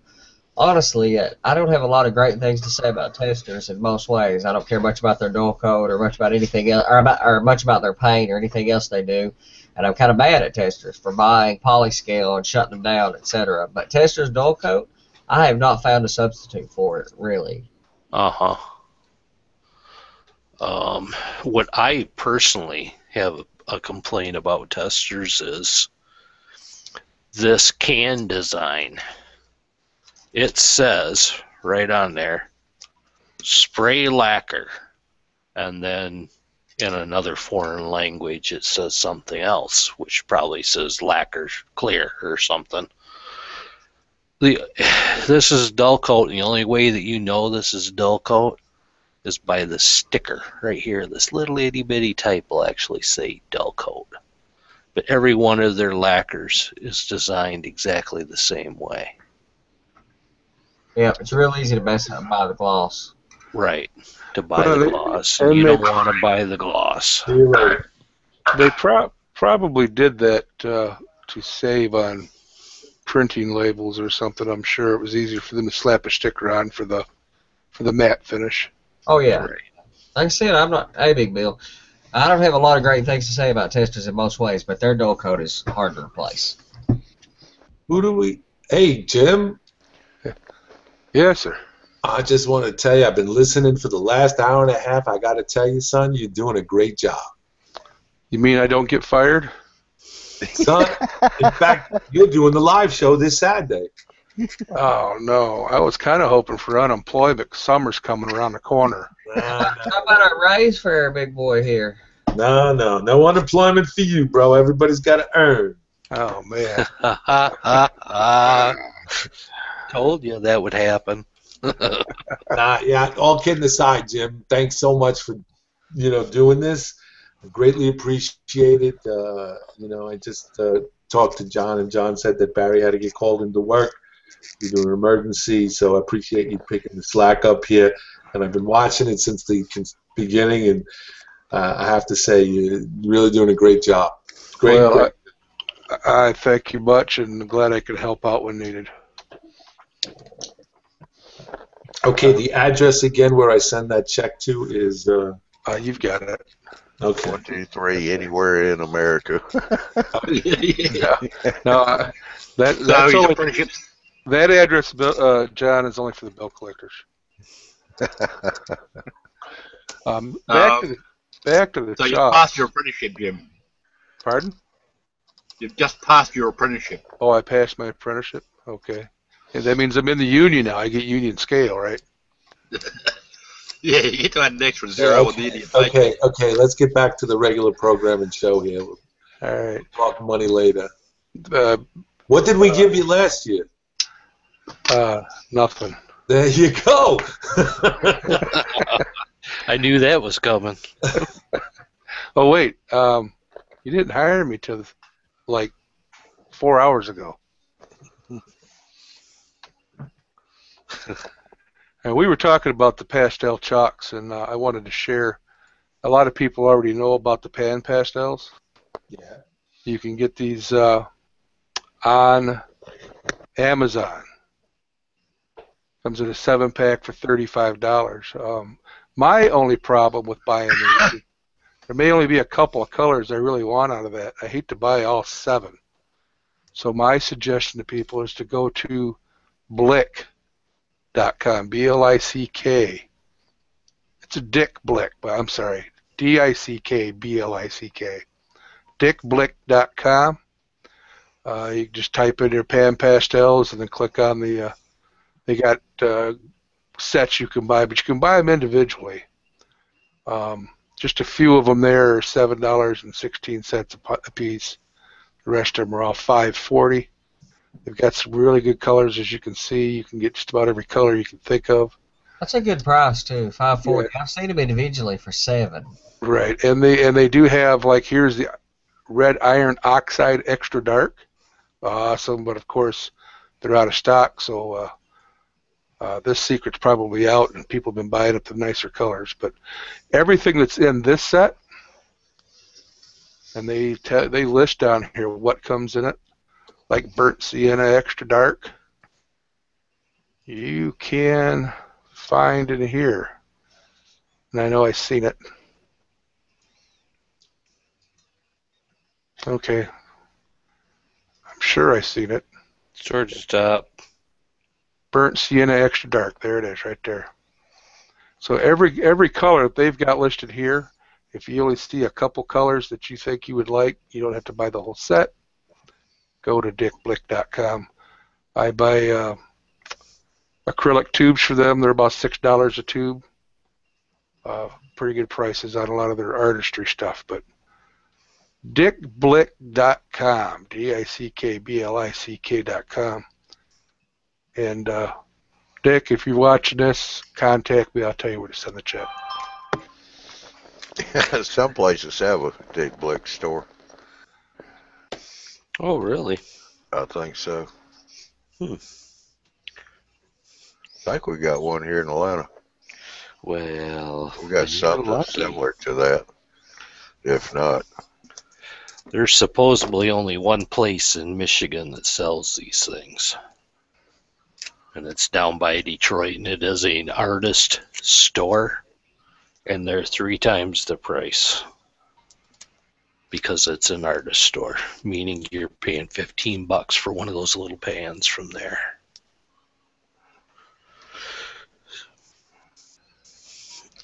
Honestly, I don't have a lot of great things to say about testers in most ways. I don't care much about their dull coat or much about anything else, or much about their paint or anything else they do. And I'm kind of bad at testers for buying polyscale and shutting them down, etc. But testers dull coat, I have not found a substitute for it, really. What I personally have a complaint about testers is this can design. It says right on there, spray lacquer, and then in another foreign language it says something else, which probably says lacquer clear or something. This is dull coat, and the only way that you know this is dull coat is by the sticker right here. This little itty bitty type will actually say dull coat, but every one of their lacquers is designed exactly the same way. Yeah, it's real easy to mess up by the gloss. Right, to buy the gloss. You don't want to buy the gloss. You're right. They probably did that to save on printing labels or something. I'm sure it was easier for them to slap a sticker on for the matte finish. Oh yeah. Like I said, I'm not. Hey, Big Bill. I don't have a lot of great things to say about testers in most ways, but their dull coat is hard to replace. Who do we? Hey, Jim. Yes, sir. I just want to tell you, I've been listening for the last hour and a half. I got to tell you, son, you're doing a great job. You mean I don't get fired? Son, in fact, you're doing the live show this Saturday. Oh, no. I was kind of hoping for unemployment. Summer's coming around the corner. How about a raise for our big boy here? No unemployment for you, bro. Everybody's got to earn. Oh, man. Told you that would happen. Yeah, all kidding aside, Jim, thanks so much for, doing this. I greatly appreciate it. I just talked to John, and John said that Barry had to get called into work due to an emergency, so I appreciate you picking the slack up here. And I've been watching it since the beginning, and I have to say, you're really doing a great job. Great. I thank you much, and I'm glad I could help out when needed. Okay, the address again where I send that check to is... you've got it. Okay. 123 anywhere in America. No, that's only, that address, John, is only for the bill collectors. Back to the so shop. You passed your apprenticeship, Jim. Pardon? You've just passed your apprenticeship. Oh, I passed my apprenticeship? Okay. Yeah, that means I'm in the union now. I get union scale, right? Yeah, you get to add an extra zero with the Indian pay. Okay, let's get back to the regular program and show here. All right. We'll talk money later. What did we give you last year? Nothing. There you go. I knew that was coming. Oh, wait. You didn't hire me till like 4 hours ago. And we were talking about the pastel chalks, and I wanted to share. A lot of people already know about the pan pastels. Yeah. You can get these on Amazon. Comes in a 7-pack for $35. My only problem with buying these, there may only be a couple of colors I really want out of that. I hate to buy all 7. So my suggestion to people is to go to Blick.com, B-L-I-C-K. It's a Dick Blick, but I'm sorry, D-I-C-K, B-L-I-C-K. DickBlick.com. You can just type in your pan pastels and then click on the, they got sets you can buy, but you can buy them individually. Just a few of them there are $7.16 a piece. The rest of them are all $5.40. They've got some really good colors, as you can see. You can get just about every color you can think of. That's a good price too, $5.40. Yeah. I've seen them individually for $7. Right, and they do have, like, here's the red iron oxide extra dark. Awesome, but of course they're out of stock, so this secret's probably out, and people have been buying up the nicer colors. But everything that's in this set, and they list down here what comes in it, like burnt sienna extra dark, you can find in here. And I know I've seen it. Okay. I'm sure I've seen it. George's top. Burnt sienna extra dark. There it is, right there. So every color that they've got listed here, if you only see a couple colors that you think you would like, you don't have to buy the whole set. Go to dickblick.com. I buy acrylic tubes for them. They're about $6 a tube. Pretty good prices on a lot of their artistry stuff. But dickblick.com, DICKBLICK.com. And Dick, if you're watching this, contact me. I'll tell you where to send the check. Some places have a Dick Blick store. Oh, really? I think so. Hmm. I think we got one here in Atlanta. Well, We got something lucky. similar to that. If not, There's supposedly only one place in Michigan that sells these things. And it's down by Detroit, and it is an artist store. And they're 3 times the price. Because it's an artist store, meaning you're paying $15 for one of those little pans from there.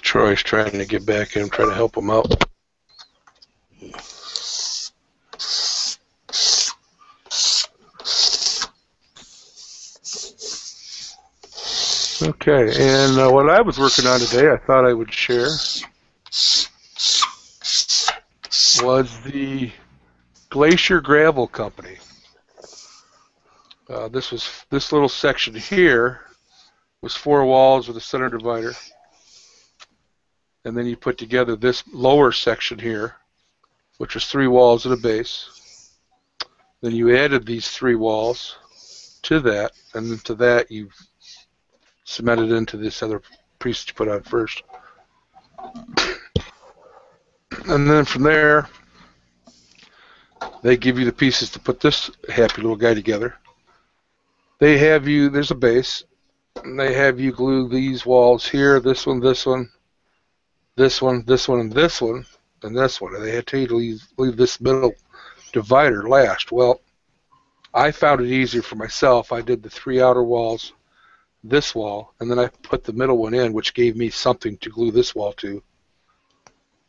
Troy's trying to get back in, trying to help him out. Okay, and what I was working on today, I thought I would share, was the Glacier Gravel Company. This little section here was 4 walls with a center divider, and then you put together this lower section here, which was 3 walls and a base. Then you added these 3 walls to that, and then to that you cemented into this other piece that you put on first. And then from there, they give you the pieces to put this happy little guy together. They have you, there's a base, and they have you glue these walls here, this one, this one, this one, this one, and this one, and this one. And they had to tell you to leave this middle divider last. Well, I found it easier for myself. I did the 3 outer walls, this wall, and then I put the middle one in, which gave me something to glue this wall to,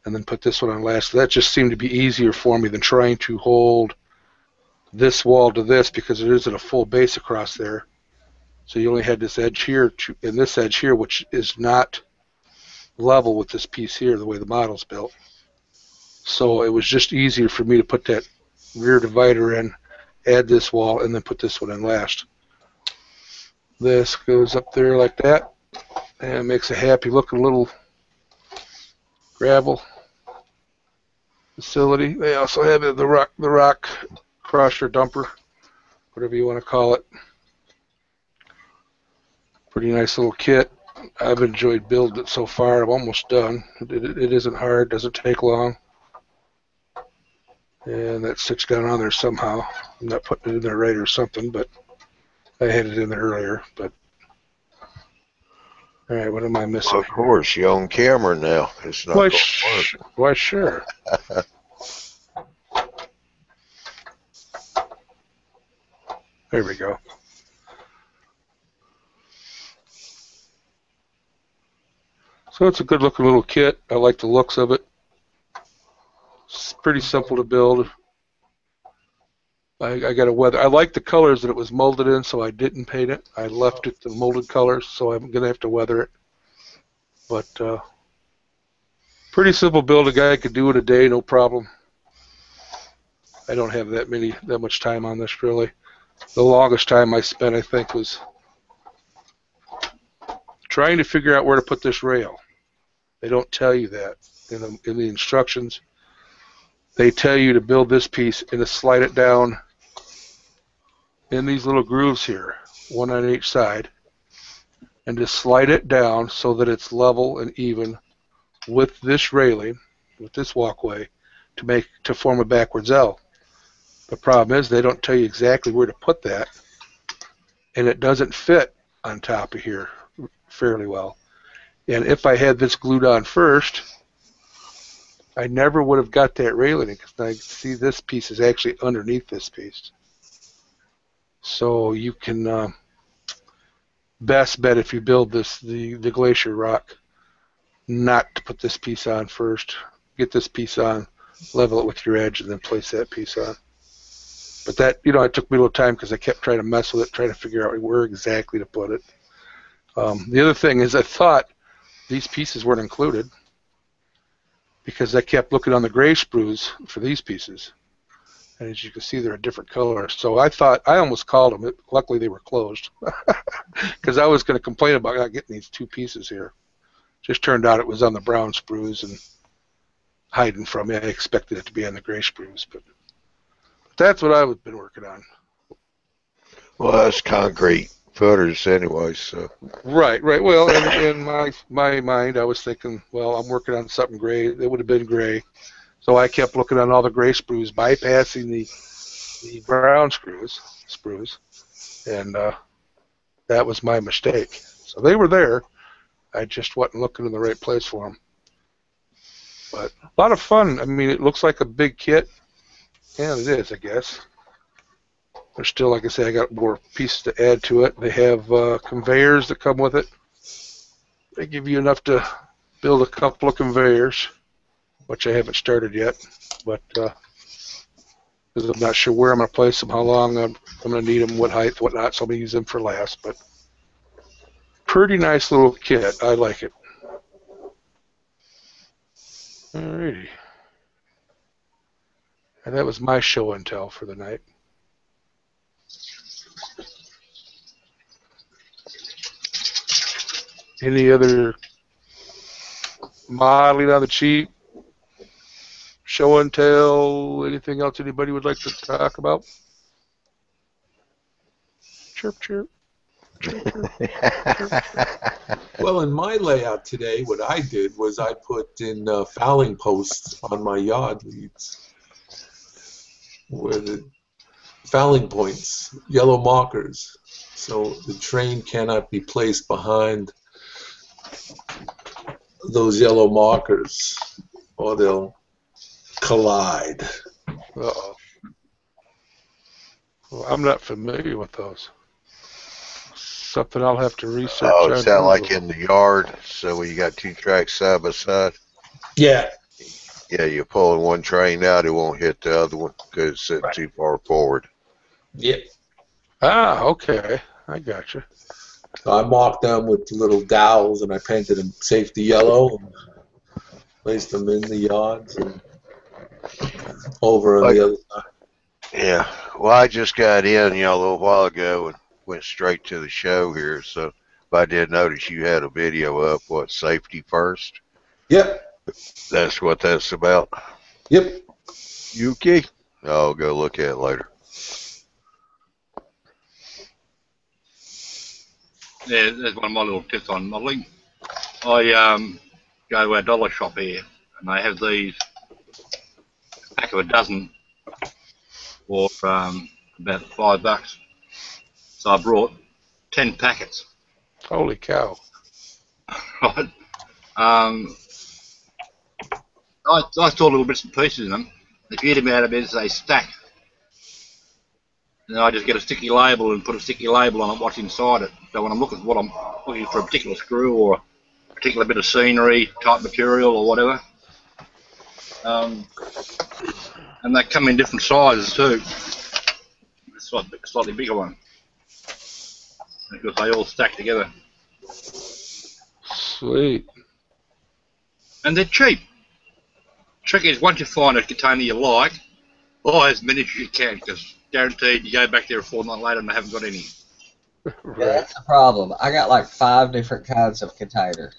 and then put this one on last. So that just seemed to be easier for me than trying to hold this wall to this, because there isn't a full base across there. So you only had this edge here and this edge here, which is not level with this piece here, the way the model's built. So it was just easier for me to put that rear divider in, add this wall, and then put this one in last. This goes up there like that, and makes a happy looking little gravel facility. They also have the rock crusher dumper, whatever you want to call it. Pretty nice little kit. I've enjoyed building it so far. I'm almost done. It isn't hard, doesn't take long. And that sticks down on there somehow. I'm not putting it in there right or something, but I had it in there earlier. But all right, what am I missing? Of course, you're on camera now. It's not going to work. Why, sure. There we go. So it's a good looking little kit. I like the looks of it. It's pretty simple to build. I got to weather. I like the colors that it was molded in, so I didn't paint it. I left it the molded colors, so I'm going to have to weather it. But pretty simple build. A guy could do it a day, no problem. I don't have that much time on this, really. The longest time I spent, I think, was trying to figure out where to put this rail. They don't tell you that in the instructions. They tell you to build this piece and to slide it down in these little grooves here, one on each side, and to slide it down so that it's level and even with this railing, with this walkway, to form a backwards L. The problem is they don't tell you exactly where to put that, and it doesn't fit on top of here fairly well. And if I had this glued on first, I never would have got that railing, because I see this piece is actually underneath this piece. So you can best bet, if you build the glacier rock, not to put this piece on first. Get this piece on, level it with your edge, and then place that piece on. But that, it took me a little time because I kept trying to mess with it, trying to figure out where exactly to put it. The other thing is, I thought these pieces weren't included because I kept looking on the gray sprues for these pieces. And as you can see, they're a different color. So I almost called them. Luckily, they were closed because I was going to complain about not getting these 2 pieces here. Just turned out it was on the brown sprues and hiding from me. I expected it to be on the gray sprues, but that's what I've been working on. Well, that's concrete footers anyway, so. Right. Well, in my mind, I was thinking, well, I'm working on something gray. It would have been gray. So I kept looking on all the gray sprues, bypassing the brown sprues, and that was my mistake. So they were there. I just wasn't looking in the right place for them. But a lot of fun. I mean, it looks like a big kit, and it is, I guess. There's still, like I say, I got more pieces to add to it. They have conveyors that come with it. They give you enough to build a couple of conveyors, which I haven't started yet, but because I'm not sure where I'm going to place them, how long I'm going to need them, what height, what not, so I'm going to use them for last. But pretty nice little kit. I like it. Alrighty. And that was my show and tell for the night. Any other modeling on the cheap? Show and tell? Anything else anybody would like to talk about? Chirp, chirp. Well, in my layout today, what I did was I put in fouling posts on my yard leads where the fouling points, yellow markers, so the train cannot be placed behind those yellow markers or they'll collide. Uh-oh. Well, I'm not familiar with those. Something I'll have to research. Oh, is that like in the yard? So when you got two tracks side by side? Yeah. Yeah, you're pulling one train out, it won't hit the other one because it's sitting too far forward. Yep. Ah, okay. I got you. So I marked them with little dowels and I painted them safety yellow and placed them in the yards and over on the other side. Yeah. Well, I just got in, a little while ago and went straight to the show here. So, but I did notice you had a video up. What, safety first? Yep. That's what that's about. Yep. Yuki? I'll go look at it later. Yeah, that's one of my little tips on modelling. I go to our dollar shop here, and they have these pack of a dozen for about $5. So I brought 10 packets. Holy cow! Right. I store little bits and pieces in them. If you get them out of bed, they stack. And then I just get a sticky label and put a sticky label on it, what's inside it. So when I'm looking for a particular screw or a particular bit of scenery, type material or whatever. And they come in different sizes too. Slightly bigger one. Because they all stack together. Sweet. And they're cheap. Trick is, once you find a container you like, buy as many as you can, because guaranteed you go back there a fortnight later and they haven't got any. Yeah, that's the problem. I got like 5 different kinds of containers.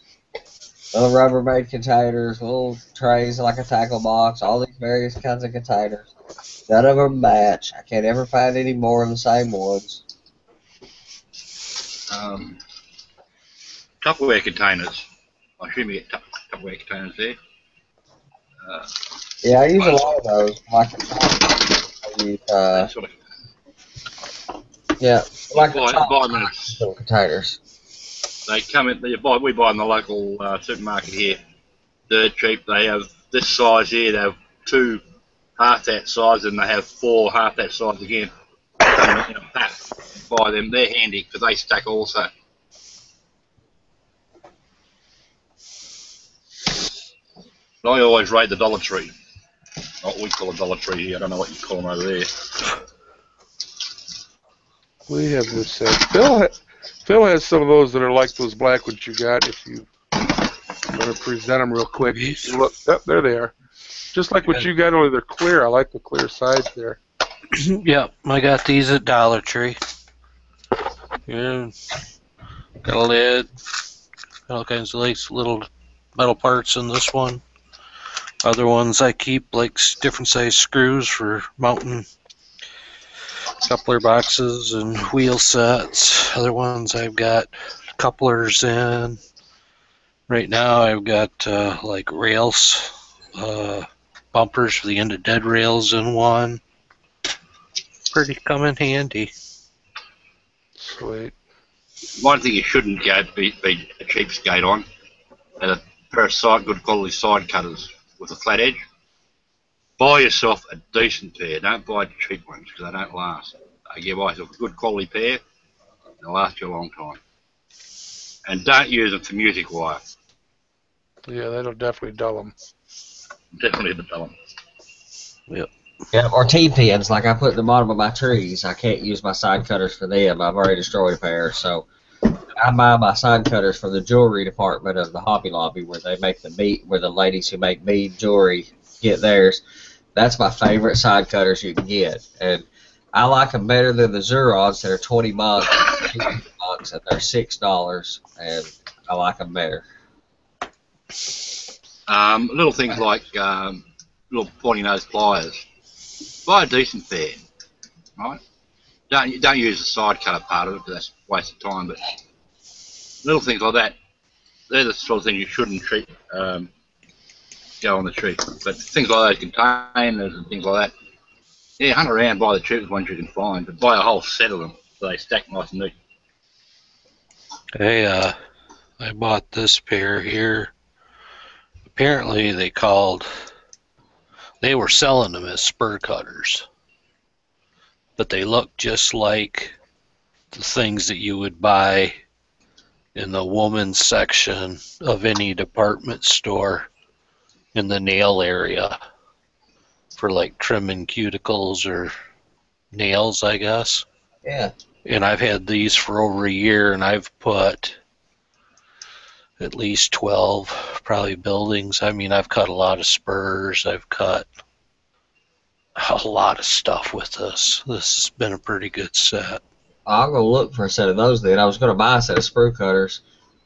Little Rubbermaid containers, little trays like a tackle box, all these various kinds of containers. None of them match. I can't ever find any more of the same ones. Tupperware containers. I assume you get Tupperware containers there. Yeah, I use a lot of those. Like I use, yeah, like little containers. They come in. We buy in the local supermarket here. They're cheap. They have this size here. They have 2 half that size, and they have 4 half that size again. In a pack. Buy them. They're handy because they stack also. But I always rate the Dollar Tree. What we call a Dollar Tree here. I don't know what you call them over there. We have this. Phil has some of those that are like those black ones you got. If you want to present them real quick, look, oh, there they are. Just like what you got, only they're clear. I like the clear sides there. Yep, I got these at Dollar Tree. Yeah, got a lid, all kinds of nice little metal parts in this one. Other ones I keep like different size screws for mounting coupler boxes and wheel sets. Other ones I've got couplers in. Right now I've got like rails bumpers for the end of dead rails in one. Pretty come in handy. Sweet. One thing you shouldn't be a cheapskate on, a pair of good quality side cutters with a flat edge. Buy yourself a decent pair. Don't buy cheap ones because they don't last. You buy yourself a good quality pair, they'll last you a long time. And don't use them for music wire. Yeah, that'll definitely dull them. Definitely the dull them. Yep. Yeah, or T-pins, like I put in the bottom of my trees. I can't use my side cutters for them. I've already destroyed a pair, so I buy my side cutters from the jewelry department of the Hobby Lobby, where they make where the ladies who make bead jewelry get theirs. That's my favorite side cutters you can get, and I like them better than the Zurons that are $20, and they're $6, and I like them better. Little things like little pointy nose pliers. Buy a decent pair, right? Don't use the side cutter part of it because that's a waste of time. But little things like that, they're the sort of things you shouldn't go on the tree. But things like those containers and things like that, yeah, hunt around, buy the cheapest ones you can find, but buy a whole set of them so they stack nice and neat. Hey, I bought this pair here. Apparently they were selling them as spur cutters, but they look just like the things that you would buy in the woman's section of any department store in the nail area for like trimming cuticles or nails, I guess. Yeah. And I've had these for over a year, and I've put at least 12 probably buildings. I mean, I've cut a lot of spurs. I've cut a lot of stuff with this. This has been a pretty good set. I'll go look for a set of those then. I was going to buy a set of sprue cutters.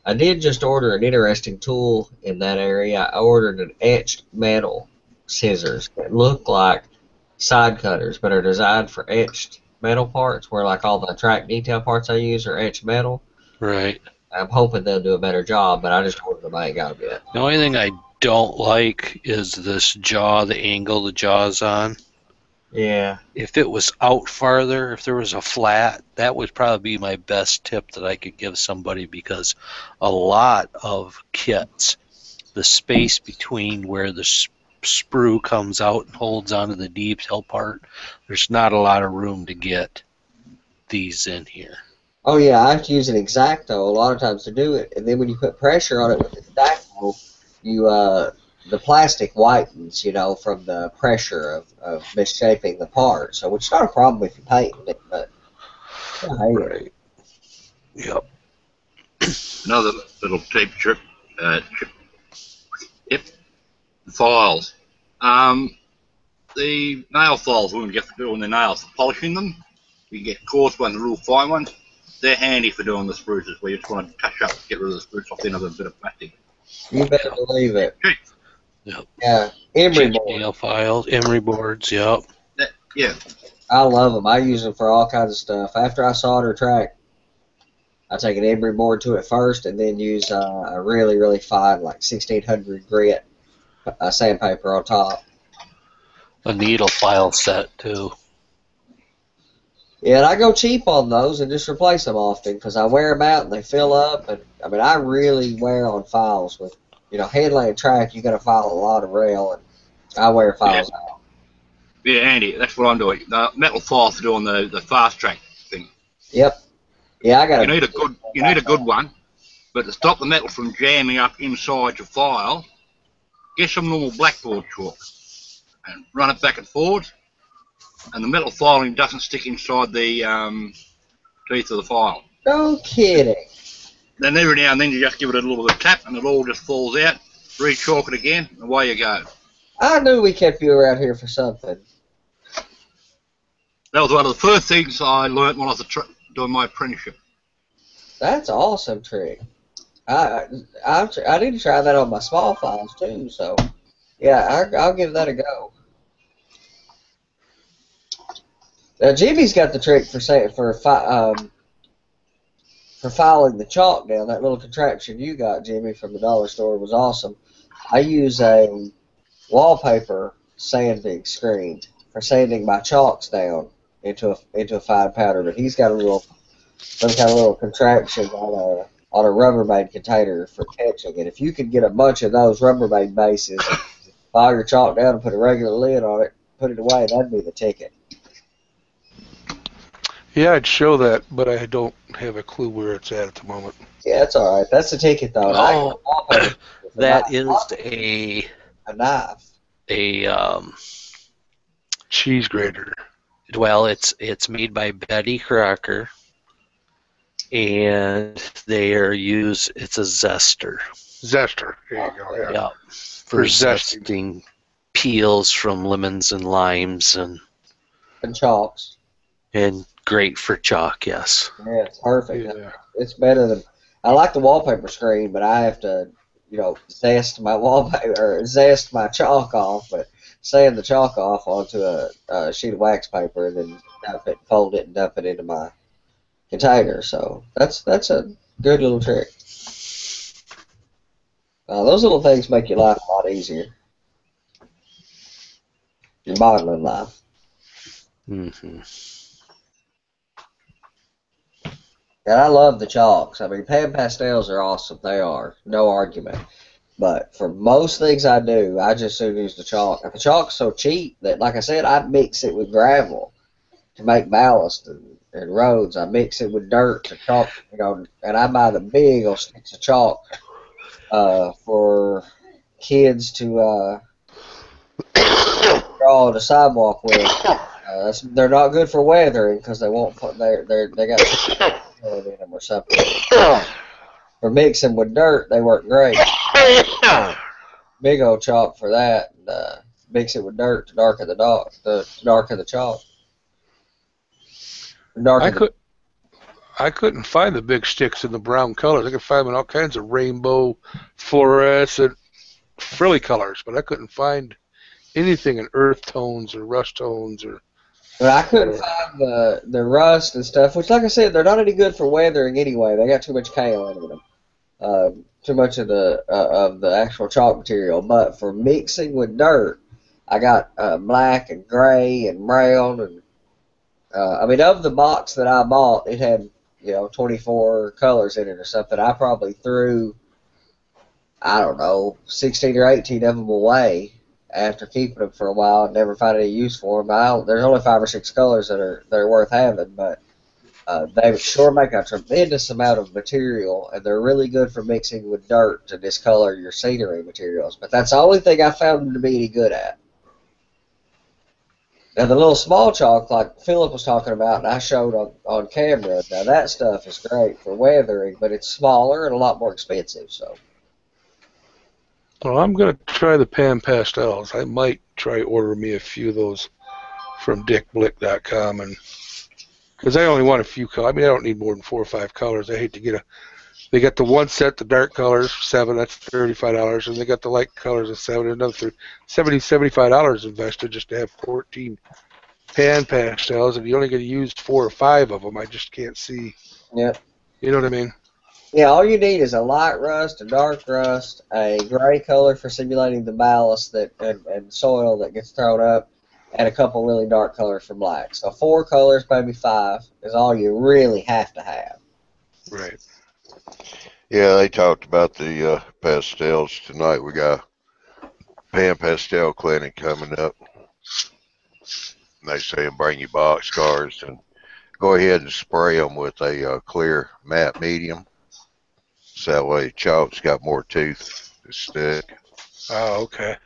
I did just order an interesting tool in that area. I ordered an etched metal scissors that look like side cutters but are designed for etched metal parts, where like all the track detail parts I use are etched metal. Right. I'm hoping they'll do a better job, but I just ordered them. I ain't got them yet. The only thing I don't like is this jaw, the angle the jaw's on. Yeah. If it was out farther, if there was a flat, that would probably be my best tip that I could give somebody, because a lot of kits, the space between where the sprue comes out and holds onto the detail part, there's not a lot of room to get these in here. Oh yeah, I have to use an X-Acto a lot of times to do it, and then when you put pressure on it with the X-Acto, you the plastic whitens, you know, from the pressure of misshaping the part. So it's not a problem if you paint it, but I hate it. Yep. Another little tip, files. The nail files, when we get for doing the nails, for polishing them, you get coarse ones, the real fine ones. They're handy for doing the spruces, where you just want to touch up, get rid of the spruce off the end of a bit of plastic. You better believe it. Yep. Yeah, emery boards. Nail files, emery boards, yep. Yeah. I love them. I use them for all kinds of stuff. After I solder a track, I take an emery board to it first, and then use a really, really fine, like 1600 grit sandpaper on top. A needle file set, too. Yeah, and I go cheap on those and just replace them often because I wear them out and they fill up. And I mean, I really wear on files with, you know, headland track. You got to file a lot of rail, and I wear files out. Yeah, Andy, that's what I'm doing. The metal file for doing the fast track thing. Yep. Yeah, I got. You need a good one, but to stop the metal from jamming up inside your file, get some normal blackboard chalk and run it back and forward. And the metal filing doesn't stick inside the teeth of the file. No kidding. Then every now and then you just give it a little bit of tap and it all just falls out. Re-chalk it again, and away you go. I knew we kept you around here for something. That was one of the first things I learnt when I was doing my apprenticeship. That's an awesome trick. I need to try that on my small files too. So, yeah, I'll give that a go. Now Jimmy's got the trick for filing the chalk down. That little contraption you got, Jimmy, from the dollar store was awesome. I use a wallpaper sanding screen for sanding my chalks down into a fine powder. But he's got some kind of little contraption on a Rubbermaid container for catching. And if you could get a bunch of those Rubbermaid bases, file your chalk down and put a regular lid on it, put it away, that'd be the ticket. Yeah, I'd show that, but I don't have a clue where it's at the moment. Yeah, that's all right. That's the ticket, though. Oh, that is a knife. Cheese grater. Well, it's made by Betty Crocker, and it's a zester. Zester. There you go. Yeah. For zesting peels from lemons and limes and chalks. And great for chalk, yes. Yeah, it's perfect. Yeah. It's better than. I like the wallpaper screen, but I have to, zest my wallpaper or zest my chalk off, but sand the chalk off onto a sheet of wax paper and then fold it and dump it into my container. So that's a good little trick. Those little things make your life a lot easier. Your modeling life. Mm-hmm. And I love the chalks. I mean, pan pastels are awesome. They are. No argument. But for most things I do, I just soon use the chalk. And the chalk's so cheap that, like I said, I mix it with gravel to make ballast and roads. I mix it with dirt to chalk, and I buy the big old sticks of chalk for kids to draw the sidewalk with. They're not good for weathering because they won't put they got in them or something. For mixing with dirt, they work great. Big old chalk for that. And, mix it with dirt to darken the chalk. I couldn't find the big sticks in the brown colors. I could find them in all kinds of rainbow, fluorescent, frilly colors, but I couldn't find anything in earth tones or rust tones or. But I couldn't find the rust and stuff, which, like I said, they're not any good for weathering anyway. They got too much kaolin in them, too much of the actual chalk material. But for mixing with dirt, I got black and gray and brown, and of the box that I bought, it had 24 colors in it or something. I probably threw 16 or 18 of them away after keeping them for a while and never found any use for them. There's only 5 or 6 colors that are worth having, but they sure make a tremendous amount of material, and they're really good for mixing with dirt to discolor your scenery materials. But that's the only thing I found them to be any good at. Now, the little small chalk, like Philip was talking about, and I showed on camera, now that stuff is great for weathering, but it's smaller and a lot more expensive. So. Well, I'm going to try the pan pastels. I might try ordering me a few of those from dickblick.com, and because I only want a few colors. I mean, I don't need more than 4 or 5 colors. I hate to get they got the one set, the dark colors, $7, that's $35, and they got the light colors of $7, another $75 invested just to have 14 pan pastels, and you only get to use 4 or 5 of them. I just can't see. Yeah. You know what I mean? Yeah, all you need is a light rust, a dark rust, a gray color for simulating the ballast and soil that gets thrown up, and a couple really dark colors for black. So 4 colors, maybe 5, is all you really have to have. Right. Yeah, they talked about the pastels tonight. We got a pan pastel clinic coming up. And they say bring your box cars and go ahead and spray them with a clear matte medium. So that way chalk's got more tooth to stick. Oh, okay.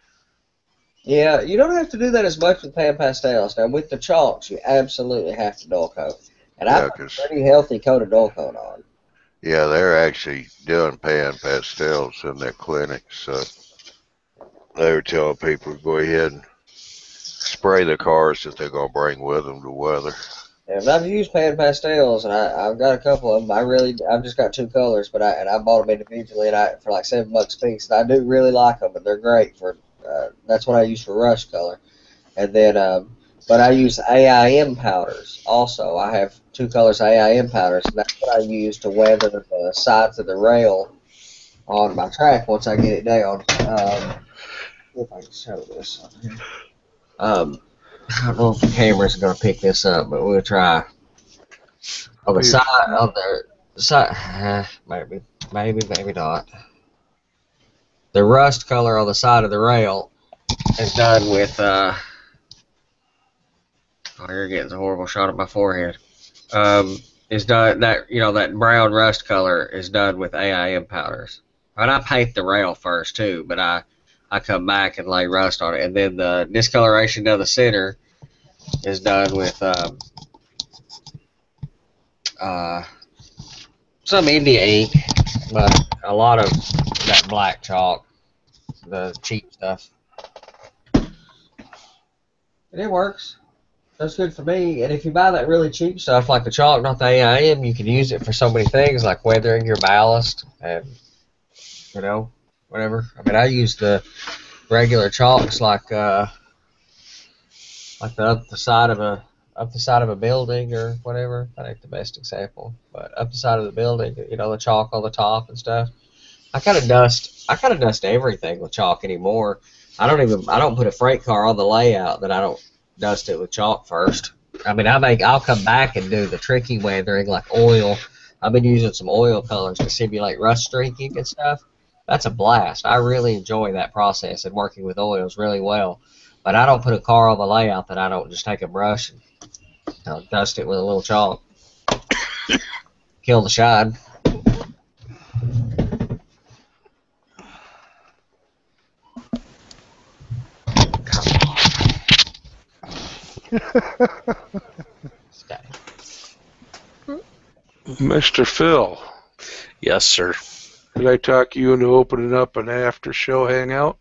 Yeah, you don't have to do that as much with pan pastels. Now, with the chalks, you absolutely have to dull coat. And I put a pretty healthy coat of dull coat on. Yeah, they're actually doing pan pastels in their clinics. So they were telling people to go ahead and spray the cars that they're going to bring with them to weather. And I've used pan pastels, and I've got a couple of them. I've just got 2 colors, but I bought them individually for like $7 a piece. And I do really like them, but they're great for. That's what I use for rust color, and then but I use AIM powders also. I have 2 colors of AIM powders, and that's what I use to weather the sides of the rail on my track once I get it down. If I can show this on here. I don't know if the camera's going to pick this up, but we'll try. On the side, maybe not. The rust color on the side of the rail is done with, oh, you're getting a horrible shot of my forehead. Is done, that brown rust color is done with AIM powders. And I paint the rail first too, but I come back and lay rust on it. And then the discoloration down the center is done with some India ink, but a lot of that black chalk, the cheap stuff. And it works. That's good for me. And if you buy that really cheap stuff like the chalk, not the AIM, you can use it for so many things like weathering your ballast and, whatever. I mean, I use the regular chalks like the up the side of a building or whatever. That ain't the best example, but up the side of the building, the chalk on the top and stuff. I kind of dust everything with chalk anymore. I don't put a freight car on the layout that I don't dust it with chalk first. I mean, I'll come back and do the tricky weathering like oil. I've been using some oil colors to simulate rust streaking and stuff. That's a blast. I really enjoy that process and working with oils really well. But I don't put a car on the layout that I don't just take a brush and dust it with a little chalk. Kill the shine. Mr. Phil. Yes, sir. Did I talk you into opening up an after show hangout?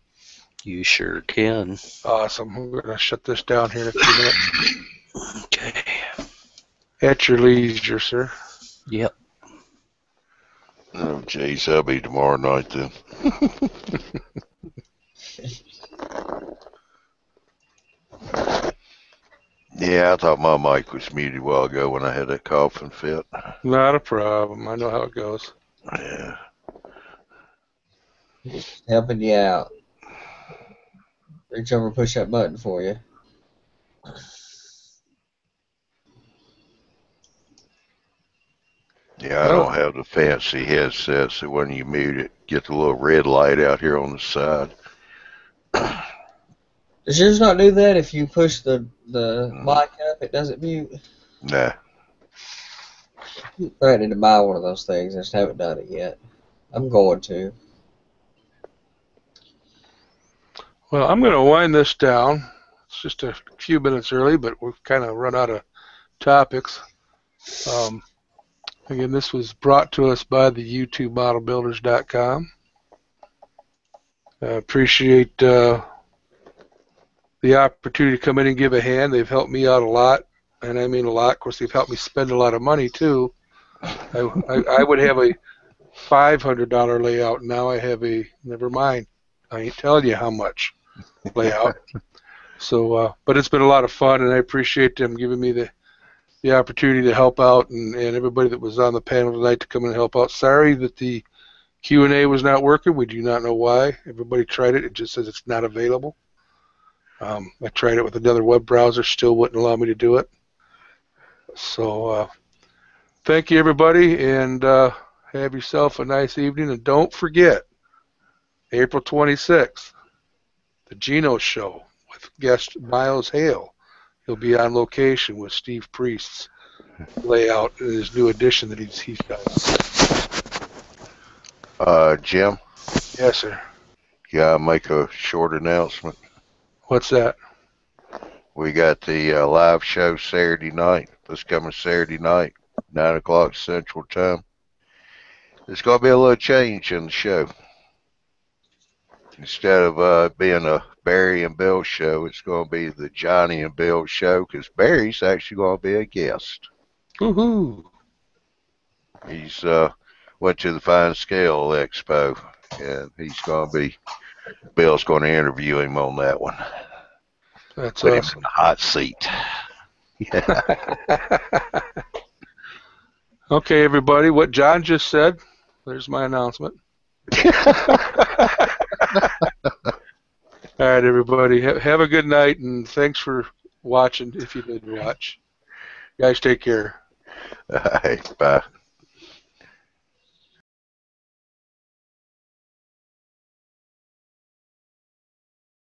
You sure can. Awesome. I'm going to shut this down here in a few minutes. Okay. At your leisure, sir. Yep. Oh, jeez, I'll be tomorrow night then. Yeah, I thought my mic was muted a while ago when I had that coughing fit. Not a problem. I know how it goes. Yeah. Just helping you out. Reach over and push that button for you. Yeah, I don't have the fancy headset, so when you mute it, get the little red light out here on the side. Does yours not do that if you push the mic up? It doesn't mute? Nah. I'm threatening to buy one of those things. I just haven't done it yet. I'm going to. Well, I'm going to wind this down. It's just a few minutes early, but we've kind of run out of topics. Again, this was brought to us by the YouTubeModelBuilders.com. I appreciate the opportunity to come in and give a hand. They've helped me out a lot, and I mean a lot. Of course, they've helped me spend a lot of money, too. I would have a $500 layout. Now I have a, never mind, I ain't telling you how much layout. So, but it's been a lot of fun, and I appreciate them giving me the opportunity to help out, and everybody that was on the panel tonight to come in and help out. Sorry that the Q&A was not working. We do not know why. Everybody tried it. It just says it's not available. I tried it with another web browser. Still wouldn't allow me to do it. So thank you, everybody, and have yourself a nice evening. And don't forget, April 26th, the Geno Show with guest Miles Hale. He'll be on location with Steve Priest's layout in his new edition that he's done. Jim? Yes, sir. Yeah, I'll make a short announcement. What's that? We got the live show Saturday night. This coming Saturday night, 9 o'clock Central Time. There's going to be a little change in the show. Instead of being a Barry and Bill show, it's going to be the Johnny and Bill show because Barry's actually going to be a guest. Woohoo! He's went to the Fine Scale Expo, and he's going to be, Bill's going to interview him on that one. That's Put awesome. him in the hot seat. Okay, everybody, what John just said, there's my announcement. All right, everybody. Have a good night, and thanks for watching if you did watch. Guys, take care. All right, bye.